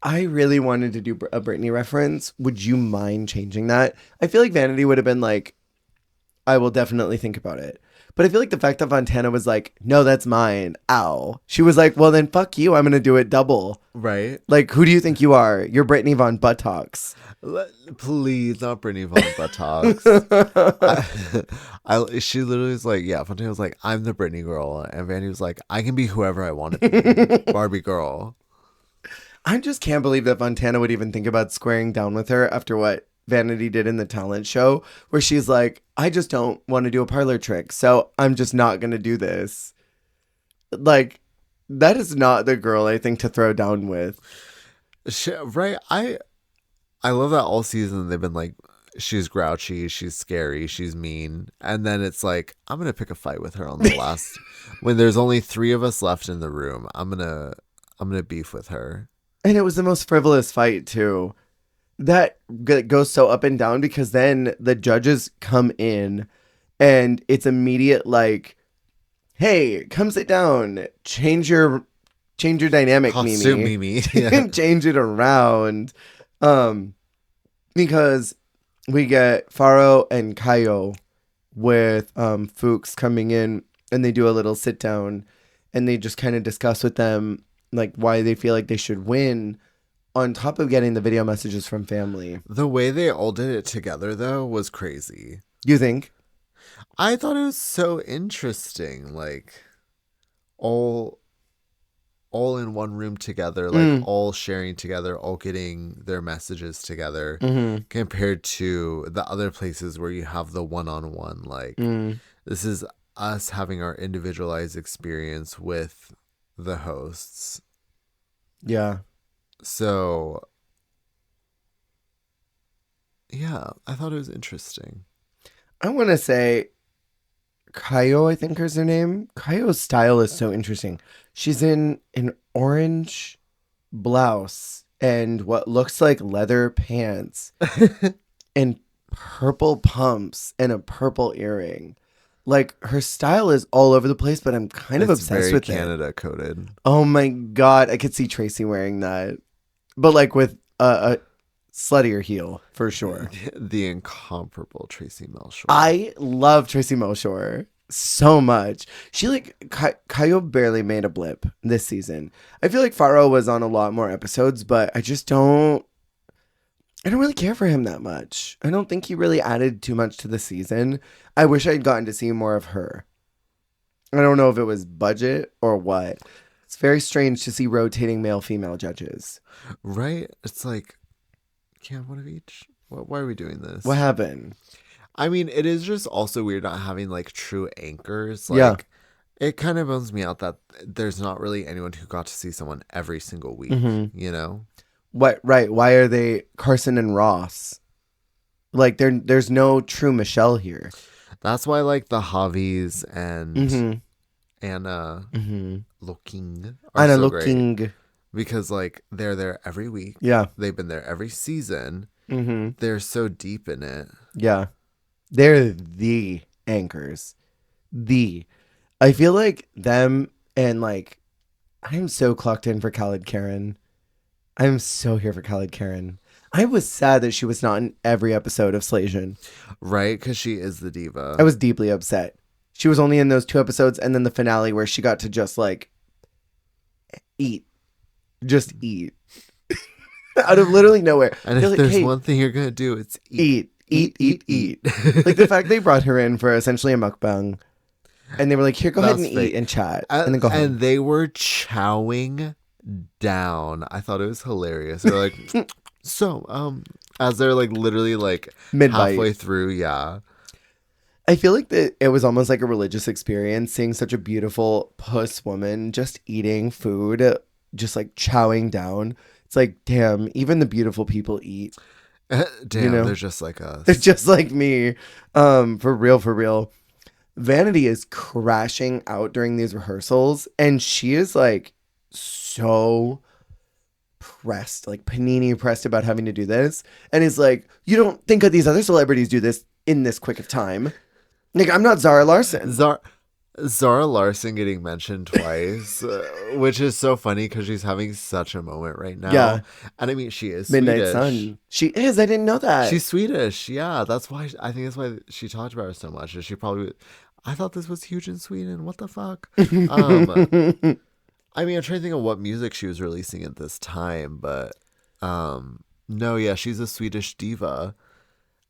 I really wanted to do a Britney reference, would you mind changing that? I feel like Vanity would have been like, I will definitely think about it. But I feel like the fact that Fontana was like, no, that's mine. Ow. She was like, well, then fuck you. I'm going to do it double. Right. Like, who do you think you are? You're Brittany Von Buttocks. Please, not Brittany Von Buttocks. She literally was like, yeah, Fontana was like, I'm the Britney girl. And Vandy was like, I can be whoever I want to be. Barbie girl. I just can't believe that Fontana would even think about squaring down with her after what Vanity did in the talent show, where she's like, I just don't want to do a parlor trick, so I'm just not going to do this. Like, that is not the girl I think to throw down with. Right. I love that all season they've been like, she's grouchy, she's scary, she's mean. And then it's like, I'm going to pick a fight with her on the last, when there's only 3 of us left in the room, I'm going to beef with her. And it was the most frivolous fight too. That goes so up and down because then the judges come in and it's immediate like, hey, come sit down, change your dynamic, costume Mimi. Yeah. Change it around. Because we get Faro and Kayo with Fuchs coming in and they do a little sit down and they just kind of discuss with them like why they feel like they should win, on top of getting the video messages from family. The way they all did it together, though, was crazy. You think? I thought it was so interesting. Like, all in one room together, like all sharing together, all getting their messages together, compared to the other places where you have the one-on-one. Like, this is us having our individualized experience with the hosts. Yeah. So, yeah, I thought it was interesting. I want to say Kayo, I think is her name. Kayo's style is so interesting. She's in an orange blouse and what looks like leather pants and purple pumps and a purple earring. Like her style is all over the place, but I'm kind of It's obsessed very with Canada coded. Oh my god, I could see Tracy wearing that, but like with a sluttier heel for sure. The incomparable Tracy Melshore. I love Tracy Melshore so much. She like Kayo barely made a blip this season. I feel like Faro was on a lot more episodes, but I just don't. I don't really care for him that much. I don't think he really added too much to the season. I wish I'd gotten to see more of her. I don't know if it was budget or what. It's very strange to see rotating male-female judges. Right? It's like, can't have one of each. Why are we doing this? What happened? I mean, it is just also weird not having like true anchors. Like, Yeah. it kind of bums me out that there's not really anyone who got to see someone every single week, you know? What? Right? Why are they Carson and Ross? Like there's no true Michelle here. That's why like the Javis and Mm-hmm. Anna Mm-hmm. Looking are Anna so great. looking. Because like they're there every week. Yeah. They've been there every season. Mm-hmm. They're so deep in it. Yeah. They're the anchors. I feel like them and like I'm so clocked in for Khaled Karen. I'm so here for Khaled Karen. I was sad that she was not in every episode of Slasion. Right? Because she is the diva. I was deeply upset. She was only in those 2 episodes and then the finale where she got to just like eat. Just eat. Out of literally nowhere. And They're if like, there's "Hey, one thing you're going to do, it's eat. Like the fact they brought her in for essentially a mukbang. And they were like, here, go ahead and That's fake. eat and chat. And then go home. And they were chowing down. I thought it was hilarious. They're like, so, as they're like literally like Mid-bite. halfway through, yeah. I feel like that it was almost like a religious experience seeing such a beautiful puss woman just eating food, just like chowing down. It's like, damn, even the beautiful people eat. Damn, You know? they're just like us. It's just like me. For real. Vanity is crashing out during these rehearsals and she is like so pressed, like panini pressed about having to do this. And is like, you don't think that these other celebrities do this in this quick of time. Like, I'm not Zara Larson. Zara Larson getting mentioned twice, which is so funny because she's having such a moment right now. Yeah. And I mean, she is Midnight Swedish. Sun. She is. I didn't know that. She's Swedish. Yeah, that's why I think that's why she talked about her so much. She probably, I thought this was huge in Sweden. What the fuck? I mean, I'm trying to think of what music she was releasing at this time, but no, yeah, she's a Swedish diva.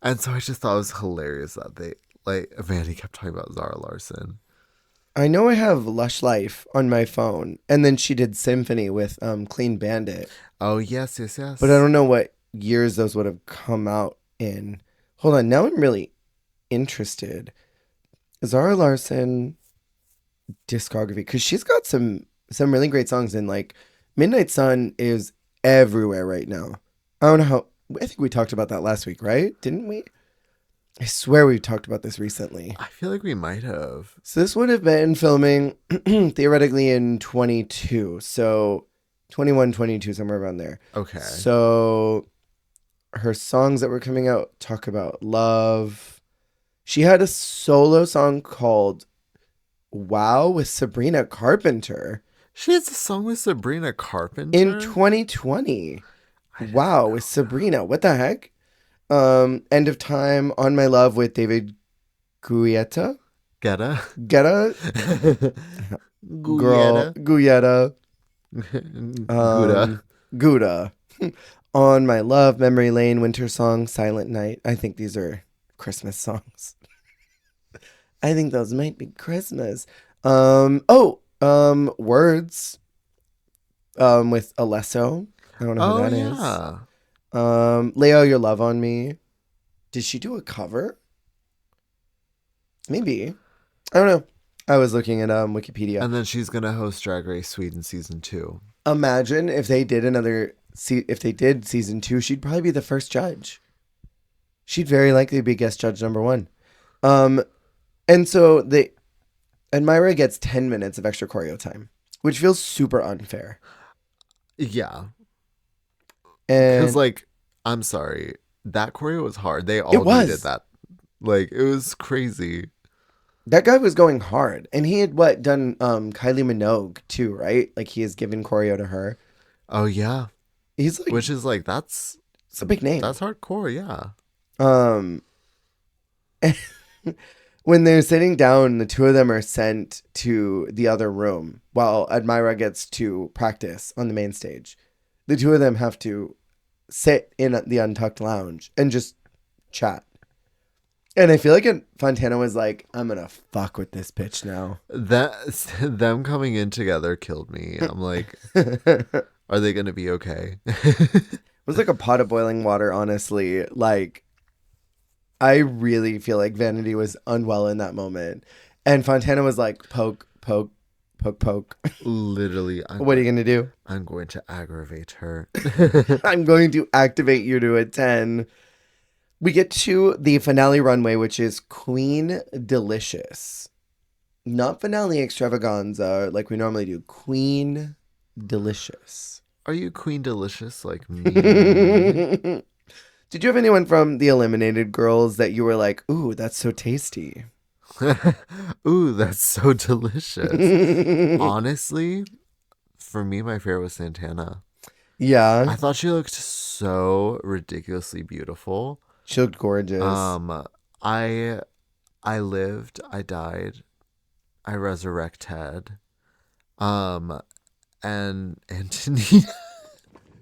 And so I just thought it was hilarious that they, like, Vanity kept talking about Zara Larson. I know I have Lush Life on my phone. And then she did Symphony with Clean Bandit. Oh, yes. But I don't know what years those would have come out in. Hold on. Now I'm really interested. Zara Larson discography. Because she's got some really great songs. And like Midnight Sun is everywhere right now. I don't know how. I think we talked about that last week, right? Didn't we? I swear we talked about this recently. I feel like we might have. So this would have been filming theoretically in 22. So 21, 22, somewhere around there. Okay. So her songs that were coming out talk about love. She had a solo song called Wow with Sabrina Carpenter She has a song with Sabrina Carpenter? in 2020. Wow with Sabrina. What the heck? End of Time, On My Love with David Guetta. Getta? Girl, Guyetta. Gouda. Gouda. On My Love, Memory Lane, Winter Song, Silent Night. I think these are Christmas songs. I think those might be Christmas. Words. With Alesso. I don't know who Oh, that is. yeah. Lay All Your Love on Me. Did she do a cover? Maybe. I don't know. I was looking at Wikipedia. And then she's going to host Drag Race Sweden season 2. Imagine if they did if they did season 2, she'd probably be the first judge. She'd very likely be guest judge number 1. And so they Admira gets 10 minutes of extra choreo time, which feels super unfair. Yeah. Because, And like, I'm sorry. That choreo was hard. They it all needed was. that. Like, it was crazy. That guy was going hard. And he had what done Kylie Minogue too, right? Like he has given choreo to her. Oh, yeah. He's like Which is, like, that's it's a big name. hardcore, yeah. Um when they're sitting down, the two of them are sent to the other room while Admira gets to practice on the main stage. The two of them have to sit in the Untucked Lounge and just chat. And I feel like Fontana was like, I'm going to fuck with this bitch now. That them coming in together killed me. I'm like, It are they gonna be okay? was like a pot of boiling water, honestly. Like, I really feel like Vanity was unwell in that moment. And Fontana was like, poke, poke, poke, poke. Literally, What are you going to do? I'm going to aggravate her. I'm going to activate you to a 10. We get to the finale runway, which is Queen Delicious. Not finale extravaganza like we normally do. Queen Delicious. Are you Queen Delicious like me? Did you have anyone from the eliminated girls that you were like, ooh, that's so tasty? Ooh, that's so delicious. Honestly, for me, my favorite was Santana. Yeah, I thought she looked so ridiculously beautiful. she looked gorgeous. I lived, I died, I resurrected. And Antonina.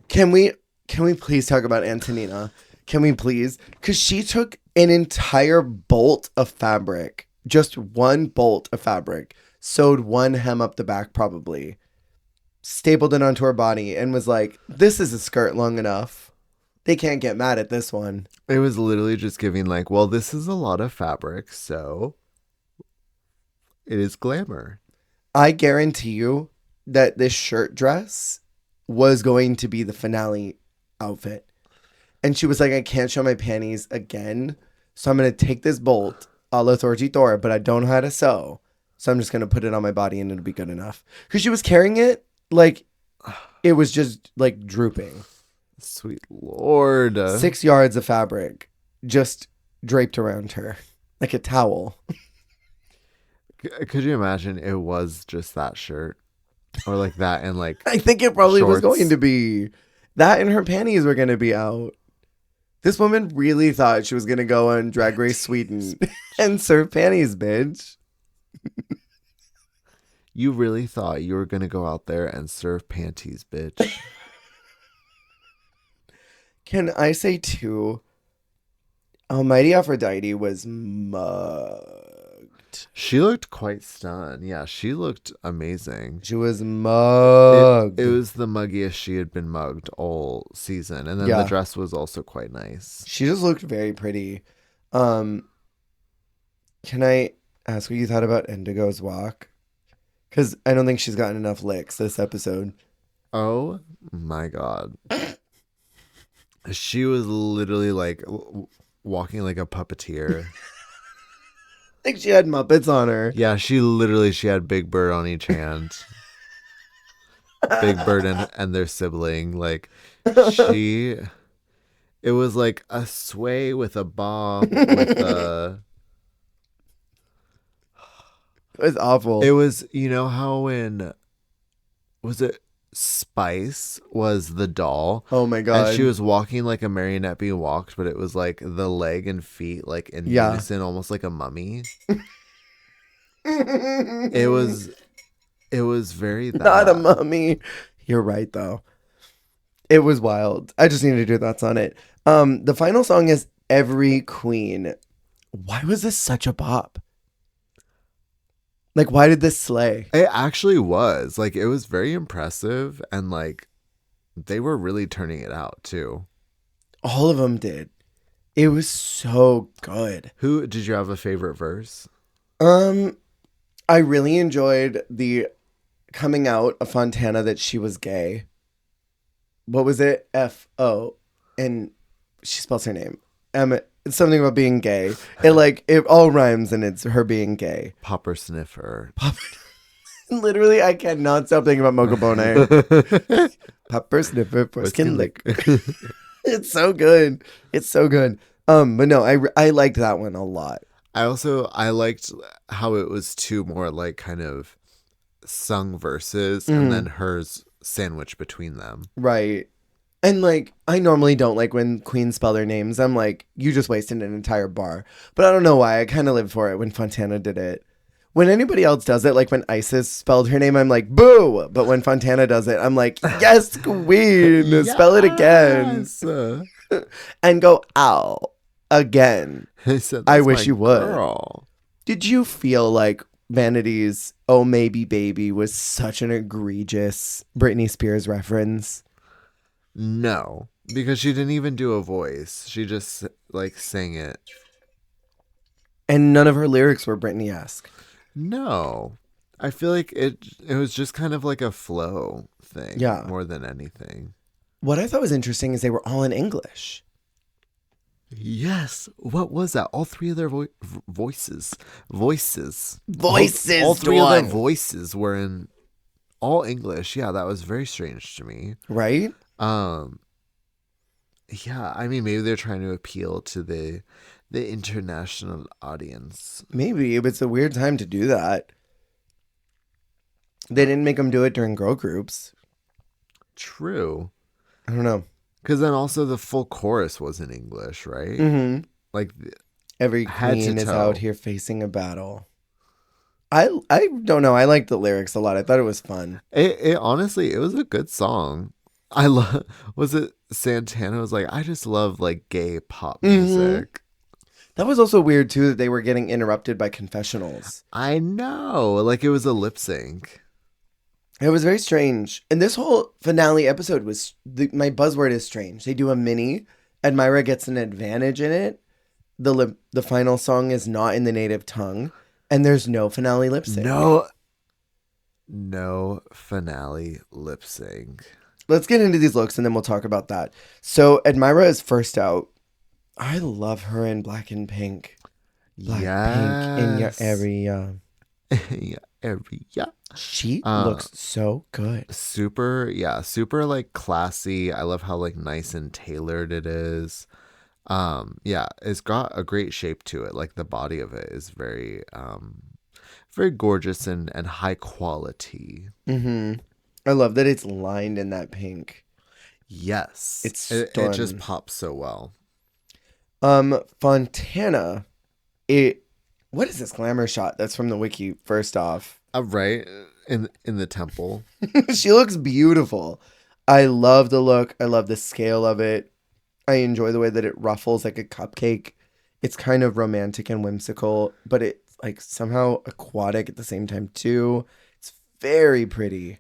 Can we please talk about Antonina? Can we please? Because she took an entire bolt of fabric, just one bolt of fabric, sewed one hem up the back probably, stapled it onto her body, and was like, "This is a skirt long enough. They can't get mad at this one." It was literally just giving like, well, this is a lot of fabric, so it is glamour. I guarantee you that this shirt dress was going to be the finale outfit. And she was like, I can't show my panties again. So I'm going to take this bolt a la Thor, but I don't know how to sew. So I'm just going to put it on my body and it'll be good enough. Because she was carrying it like it was just like drooping. Sweet Lord. 6 yards of fabric just draped around her like a towel. Could you imagine it was just that shirt? Or like that and like I think it probably was shorts? going to be. That and her panties were going to be out. This woman really thought she was going to go on Drag Race Sweden and serve panties, bitch. You really thought you were going to go out there and serve panties, bitch. Can I say too, Almighty Aphrodite was mugged. She looked quite stunned. Yeah, she looked amazing. She was mugged. It was the muggiest she had been mugged all season. And then Yeah. the dress was also quite nice. She just looked very pretty. Can I ask what you thought about Indigo's walk? Because I don't think she's gotten enough licks this episode. Oh my God. She was literally like walking like a puppeteer. I think she had Muppets on her. Yeah, she had Big Bird on each hand. Big Bird and their sibling. Like, it was like a sway with a bob with a. It was awful. It was, you know how when, was it Spice was the doll? Oh my God. And she was walking like a marionette being walked, but it was like the leg and feet like in Yeah. unison, almost like a mummy. It was very that. Not a mummy. You're right, though. It was wild. I just needed your thoughts on it. The final song is Every Queen. Why was this such a bop? Like, why did this slay? It actually was. Like, it was very impressive, and like they were really turning it out too. All of them did. It was so good. Who did you have a favorite verse? I really enjoyed the coming out of Fontana that she was gay. What was it? F-O. And she spells her name. It's something about being gay. It all rhymes and it's her being gay. Popper sniffer. Literally, I cannot stop thinking about Mocha Bone. Popper sniffer for skin lick. It's so good. It's so good. But no, I liked that one a lot. I liked how it was two more like kind of sung verses and then hers sandwiched between them. Right. And like, I normally don't like when queens spell their names. I'm like, you just wasted an entire bar. But I don't know why. I kind of live for it when Fontana did it. When anybody else does it, like when Isis spelled her name, I'm like, boo. But when Fontana does it, I'm like, yes, queen. Yes! Spell it again. And go, ow, again. Said, I wish you would. Girl. Did you feel like Vanity's Oh Maybe Baby was such an egregious Britney Spears reference? No, because she didn't even do a voice. She just like sang it. And none of her lyrics were Britney-esque. No. I feel like it was just kind of like a flow thing more than anything. What I thought was interesting is they were all in English. Yes. What was that? All three of their voices. All three of their voices were in all English. Yeah, that was very strange to me. Right? Yeah, I mean, maybe they're trying to appeal to the international audience. Maybe. It's a weird time to do that. They didn't make them do it during girl groups. True. I don't know. Because then also the full chorus was in English, right? Mm-hmm. Like every queen is out here facing a battle. I don't know. I liked the lyrics a lot. I thought it was fun. It honestly, it was a good song. I love. Was it Santana was like, I just love like gay pop music. That was also weird too that they were getting interrupted by confessionals. I know. Like it was a lip sync. It was very strange. And this whole finale episode was, my buzzword is strange. They do a mini. Admira gets an advantage in it. The final song is not in the native tongue. And there's no finale lip sync. No finale lip sync. Let's get into these looks and then we'll talk about that. So Admira is first out. I love her in black and pink. Black pink in your area. She looks so good. Super like classy. I love how like nice and tailored it is. It's got a great shape to it. Like the body of it is very very gorgeous and high quality. Mm-hmm. I love that it's lined in that pink. Yes. It just pops so well. Fontana, what is this glamour shot that's from the wiki first off? Right, in the temple. She looks beautiful. I love the look. I love the scale of it. I enjoy the way that it ruffles like a cupcake. It's kind of romantic and whimsical, but it's like somehow aquatic at the same time too. It's very pretty.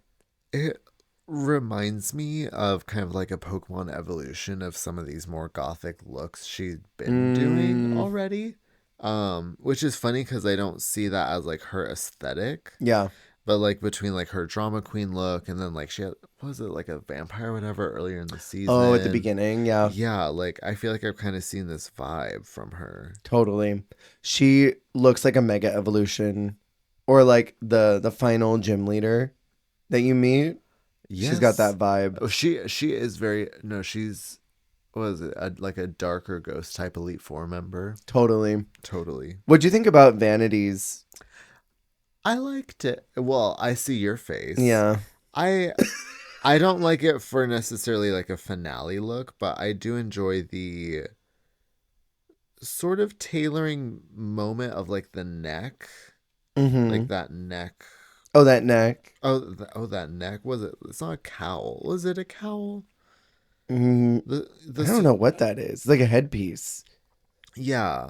It reminds me of kind of like a Pokemon evolution of some of these more gothic looks she's been doing already. Which is funny because I don't see that as like her aesthetic. Yeah. But like between like her drama queen look and then like she had, what was it, like a vampire or whatever earlier in the season? Oh, at the beginning, yeah. Yeah, like I feel like I've kind of seen this vibe from her. Totally. She looks like a mega evolution or like the final gym leader that you meet. Yes. She's got that vibe. Oh, she is very, no, she's, what is it, like a darker ghost type Elite Four member. Totally. What'd you think about Vanity's? I liked it. Well, I see your face. Yeah. I don't like it for necessarily like a finale look, but I do enjoy the sort of tailoring moment of like the neck. Mm-hmm. Like that neck. Oh, that neck. Oh, that neck. Was it? It's not a cowl. Was it a cowl? I don't know what that is. It's like a headpiece. Yeah.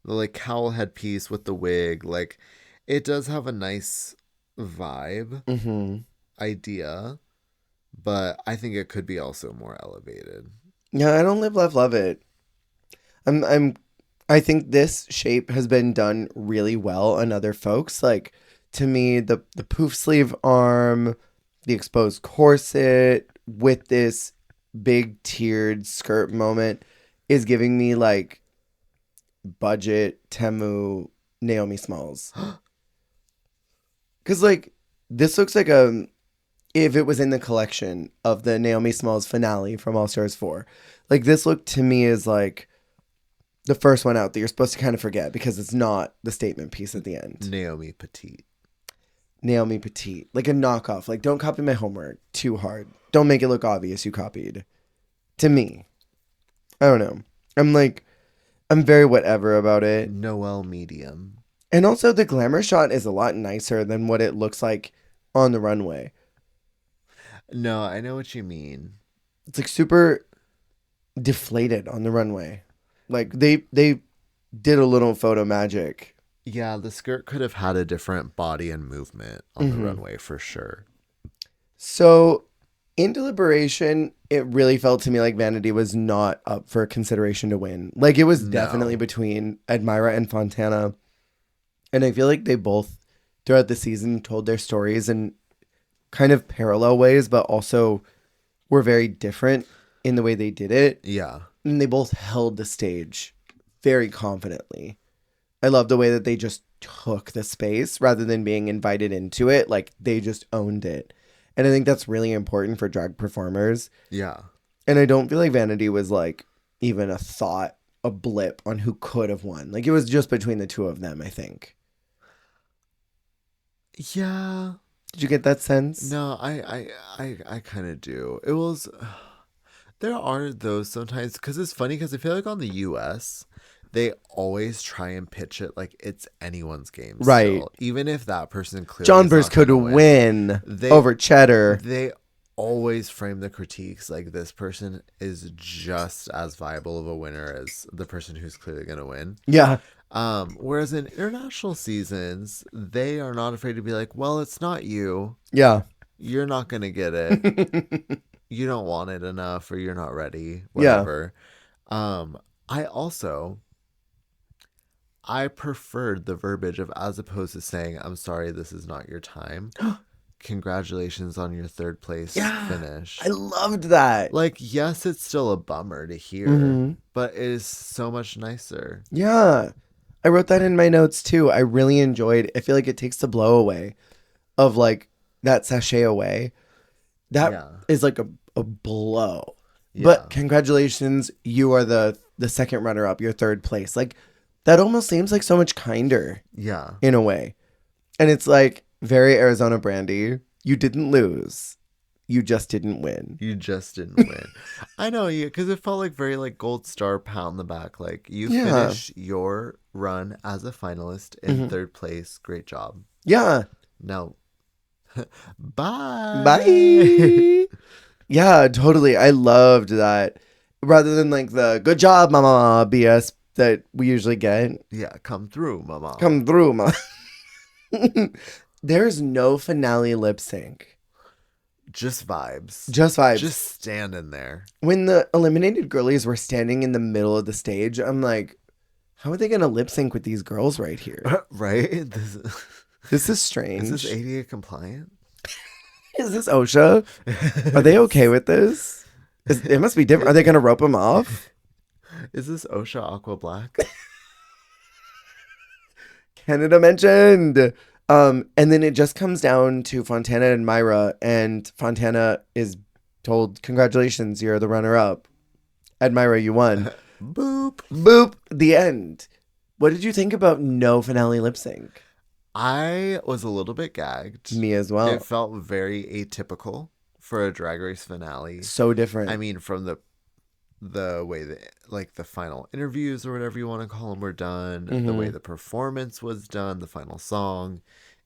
The like cowl headpiece with the wig. Like it does have a nice vibe idea, but I think it could be also more elevated. Yeah, I don't live, love it. I think this shape has been done really well on other folks. Like to me, the poof sleeve arm, the exposed corset with this big tiered skirt moment is giving me like budget Temu Naomi Smalls. Because, like, this looks like if it was in the collection of the Naomi Smalls finale from All Stars 4. Like, this look to me is like the first one out that you're supposed to kind of forget because it's not the statement piece at the end. Naomi Petite. Naomi Petite. Like a knockoff. Like, don't copy my homework too hard. Don't make it look obvious you copied. To me. I don't know. I'm very whatever about it. Noelle Medium. And also the glamour shot is a lot nicer than what it looks like on the runway. No, I know what you mean. It's like super deflated on the runway. Like they did a little photo magic. Yeah, the skirt could have had a different body and movement on the runway for sure. So in deliberation, it really felt to me like Vanity was not up for consideration to win. Like it was definitely between Admira and Fontana. And I feel like they both throughout the season told their stories in kind of parallel ways, but also were very different in the way they did it. Yeah. And they both held the stage very confidently. I love the way that they just took the space rather than being invited into it. Like they just owned it. And I think that's really important for drag performers. Yeah. And I don't feel like Vanity was like even a thought, a blip on who could have won. Like it was just between the two of them, I think. Yeah. Did you get that sense? No, I kind of do. It was, there are those sometimes, because it's funny because I feel like on the US, they always try and pitch it like it's anyone's game. Right. Still. Even if that person clearly John Burrs could win over Cheddar. They always frame the critiques like this person is just as viable of a winner as the person who's clearly going to win. Yeah. Whereas in international seasons, they are not afraid to be like, well, it's not you. Yeah. You're not going to get it. You don't want it enough or you're not ready. Whatever. Yeah. I preferred the verbiage of as opposed to saying, I'm sorry, this is not your time. Congratulations on your third place finish. I loved that. Like, yes, it's still a bummer to hear, but it is so much nicer. Yeah. I wrote that in my notes too. I really enjoyed, I feel like it takes the blow away of like that sachet away. That is like a blow. Yeah. But congratulations, you are the second runner up, your third place. Like that almost seems like so much kinder. Yeah. In a way. And it's like very Arizona Brandy. You didn't lose. You just didn't win. You just didn't win. I know, because it felt like very like gold star pat on the back. Like you finished your run as a finalist in third place. Great job. Yeah. Now, bye. Bye. Yeah, totally. I loved that. Rather than like the good job, mama BS that we usually get. Yeah, come through, mama. Come through, mama. There's no finale lip sync. Just vibes. Just vibes. Just standing there. When the eliminated girlies were standing in the middle of the stage, I'm like, how are they going to lip sync with these girls right here? Right? This is strange. Is this ADA compliant? Is this OSHA? Are they okay with this? It must be different. Are they going to rope them off? Is this OSHA Aqua Black? Canada mentioned. And then it just comes down to Fontana and Myra, and Fontana is told, congratulations, you're the runner-up. Admira, you won. Boop. Boop. The end. What did you think about no finale lip sync? I was a little bit gagged. Me as well. It felt very atypical for a Drag Race finale. So different. I mean, from the way that like the final interviews or whatever you want to call them were done, the way the performance was done, the final song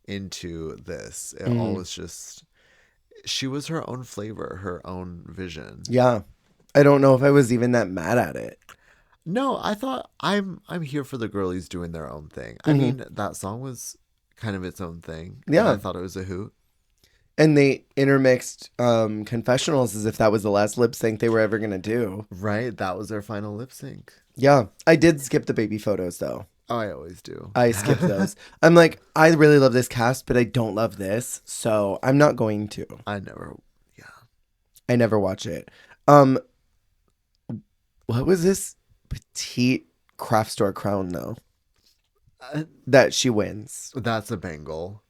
into this, it all was just, she was her own flavor, her own vision. Yeah. I don't know if I was even that mad at it. No, I thought I'm here for the girlies doing their own thing. I mean, that song was kind of its own thing. Yeah. I thought it was a hoot. And they intermixed confessionals as if that was the last lip sync they were ever going to do. Right. That was their final lip sync. Yeah. I did skip the baby photos, though. Oh, I always do. I skipped those. I'm like, I really love this cast, but I don't love this. So I'm not going to. I never watch it. What was this petite craft store crown though Uh, that she wins. that's a bangle.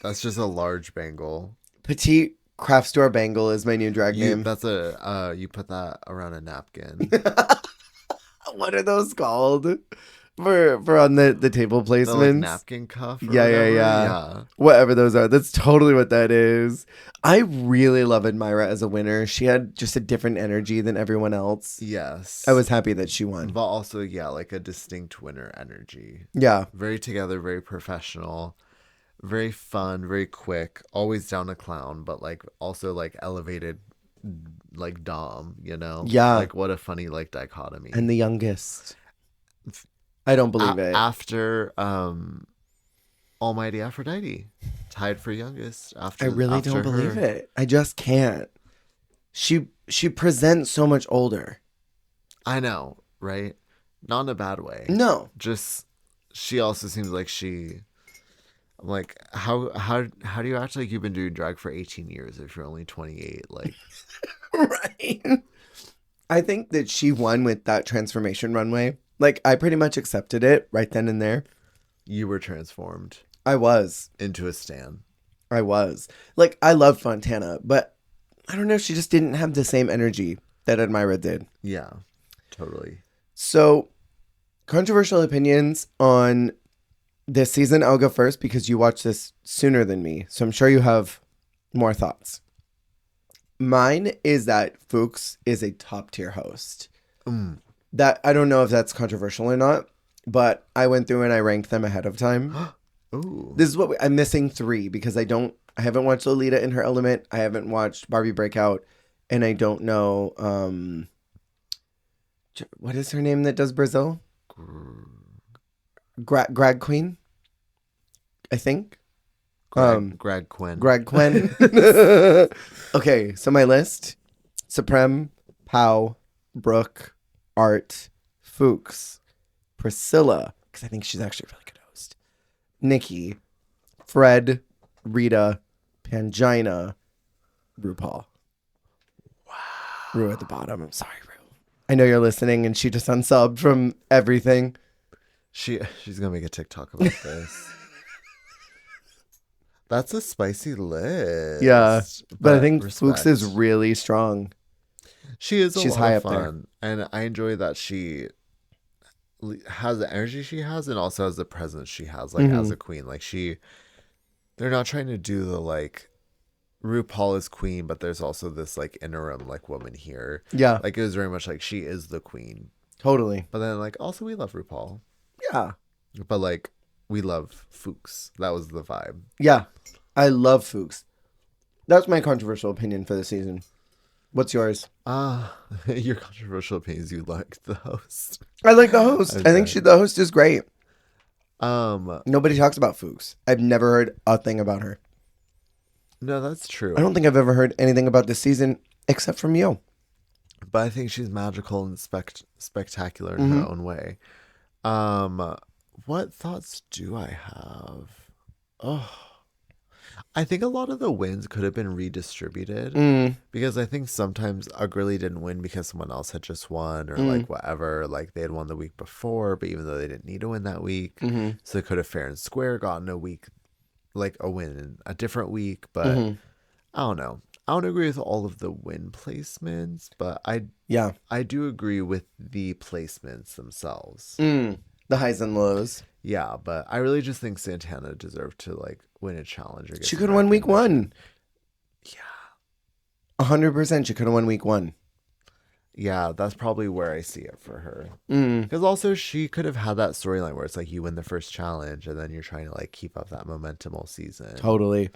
That's just a large bangle. Petite craft store bangle is my new drag name. That's a you put that around a napkin. What are those called? For on the table The like placements? napkin cuff. Or Yeah, whatever. yeah. Whatever those are. That's totally what that is. I really love Admira as a winner. She had just a different energy than everyone else. Yes. I was happy that she won. But also, yeah, like a distinct winner energy. Yeah. Very together, very professional, very fun, very quick, always down to clown, but like also like elevated like Dom, you know? Yeah. Like what a funny like dichotomy. And the youngest. I don't believe it. After Almighty Aphrodite. Tied for youngest I really after don't believe her. it. I just can't. She presents so much older. I know, right? Not in a bad way. No. Just she also seems like I'm like, how do you act like you've been doing drag for 18 years if you're only 28? Like, Right. I think that she won with that transformation runway. Like, I pretty much accepted it right then and there. you were transformed I was. into a stan. I was. Like, I love Fontana, but I don't know. She just didn't have the same energy that Admira did. Yeah, totally. So, controversial opinions on this season. I'll go first because you watched this sooner than me. So, I'm sure you have more thoughts. Mine is that Fuchs is a top tier host. That I don't know if that's controversial or not, but I went through and I ranked them ahead of time. Ooh. This is what I'm missing 3 because I haven't watched Lolita in her element. I haven't watched Barbie Breakout, and I don't know what is her name that does Brazil? Greg Queen, I think. Greg Quinn. Greg Quinn. Okay, so my list: Supreme, Pau, Brooke, Art, Fuchs, Priscilla, because I think she's actually a really good host. Nikki, Fred, Rita, Pangina, RuPaul. Wow. Ru at the bottom. I'm sorry, Ru. I know you're listening, and she just unsubbed from everything. She's gonna make a TikTok about this. That's a spicy list. Yeah, but I think respect. Fuchs is really strong. She's lot high of up fun. there, and I enjoy that she has the energy she has, and also has the presence she has, like as a queen. Like they're not trying to do the like RuPaul is queen, but there's also this like interim like woman here. Yeah, Like it was very much like she is the queen, totally. but then like also we love RuPaul, Yeah, but like we love Fuchs. That was the vibe. yeah. I love Fuchs. That's my controversial opinion for the season. What's yours? Your controversial opinions. You like the host. I like the host. Okay. I think the host is great. No, Nobody talks about Fuchs. I've never heard a thing about her. that's true. I don't think I've ever heard anything about this season except from you. But I think she's magical and spectacular in her own way. What thoughts do I have? Oh, I think a lot of the wins could have been redistributed because I think sometimes a girly didn't win because someone else had just won or like whatever, like they had won the week before, but even though they didn't need to win that week, so they could have fair and square gotten a week, like a win in a different week. But I don't know. I don't agree with all of the win placements, but I do agree with the placements themselves. The highs and lows. Yeah, but I really just think Santana deserved to like win a challenge. Or get She some could have won week recognition. 1. Yeah. 100% she could have won week 1. Yeah, that's probably where I see it for her. Because also she could have had that storyline where it's like you win the first challenge and then you're trying to like keep up that momentum all season. Totally.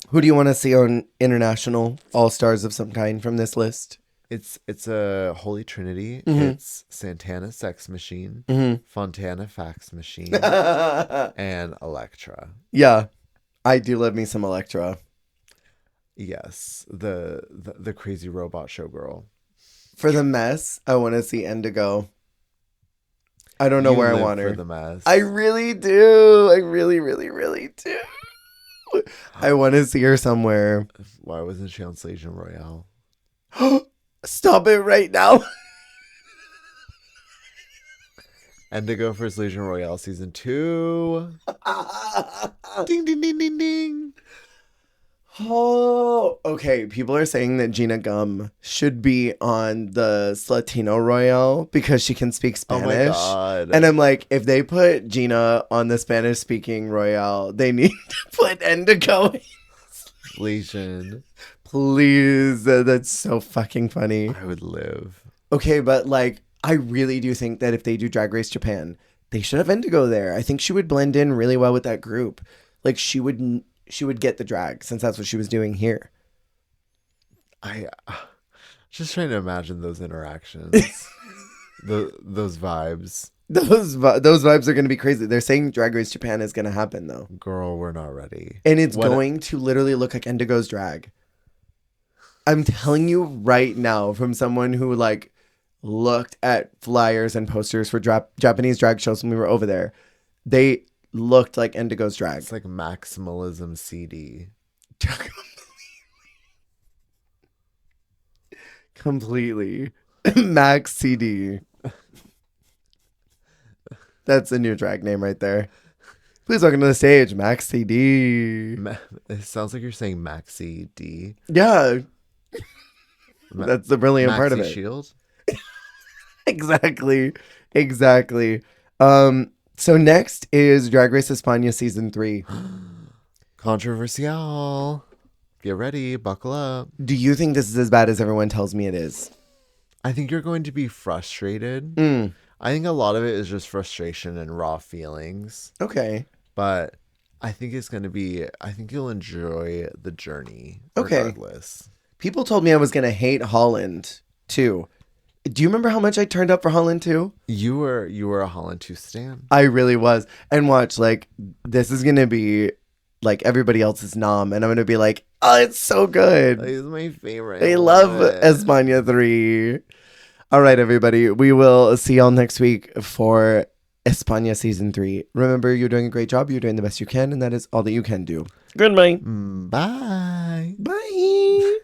Who do you want to see on international all-stars of some kind from this list? It's a holy trinity. It's Santana Sex Machine, Fontana Fax Machine, and Elektra. Yeah. I do love me some Elektra. Yes, the crazy robot showgirl. For the mess, I want to see Indigo. I don't know You where I live want for her. the mess. I really do. I really, really, really do. I want to see her somewhere. Why wasn't she on Stage and Royale? Stop it right now. Indigo for Solution Royale Season 2. Ding, ding, ding, ding, ding. Oh, okay. People are saying that Gina Gum should be on the Latino Royale because she can speak Oh my Spanish. God. And I'm like, if they put Gina on the Spanish speaking Royale, they need to put Indigo in. Legion. Please. That's so fucking funny. I would live. Okay, but like, I really do think that if they do Drag Race Japan, they should have Indigo there. I think she would blend in really well with that group. Like, she would get the drag since that's what she was doing here. I just trying to imagine those interactions. Those vibes. Those vibes are going to be crazy. They're saying Drag Race Japan is going to happen though. Girl, we're not ready. And it's going to literally look like Indigo's drag. I'm telling you right now from someone who like looked at flyers and posters for Japanese drag shows when we were over there. They looked like Indigo's drag. It's like maximalism CD. Completely. Max CD. That's a new drag name right there. Please welcome to the stage, Max CD. It sounds like you're saying Maxi D. Yeah. That's the brilliant part of it. Shield? Exactly. So next is Drag Race Espana Season 3. Controversial. Get ready. Buckle up. Do you think this is as bad as everyone tells me it is? I think you're going to be frustrated. I think a lot of it is just frustration and raw feelings. Okay. But I think it's going to be, I think you'll enjoy the journey Okay. regardless. People told me I was going to hate Holland too. Do you remember how much I turned up for Holland too? You were a Holland 2 stan. I really was. And watch, like, this is going to be like everybody else's nom. And I'm going to be like, oh, it's so good. It's my favorite. I love Espana 3. All right, everybody. We will see y'all next week for Espana Season 3. Remember, you're doing a great job. You're doing the best you can. And that is all that you can do. Goodbye. Bye. Bye.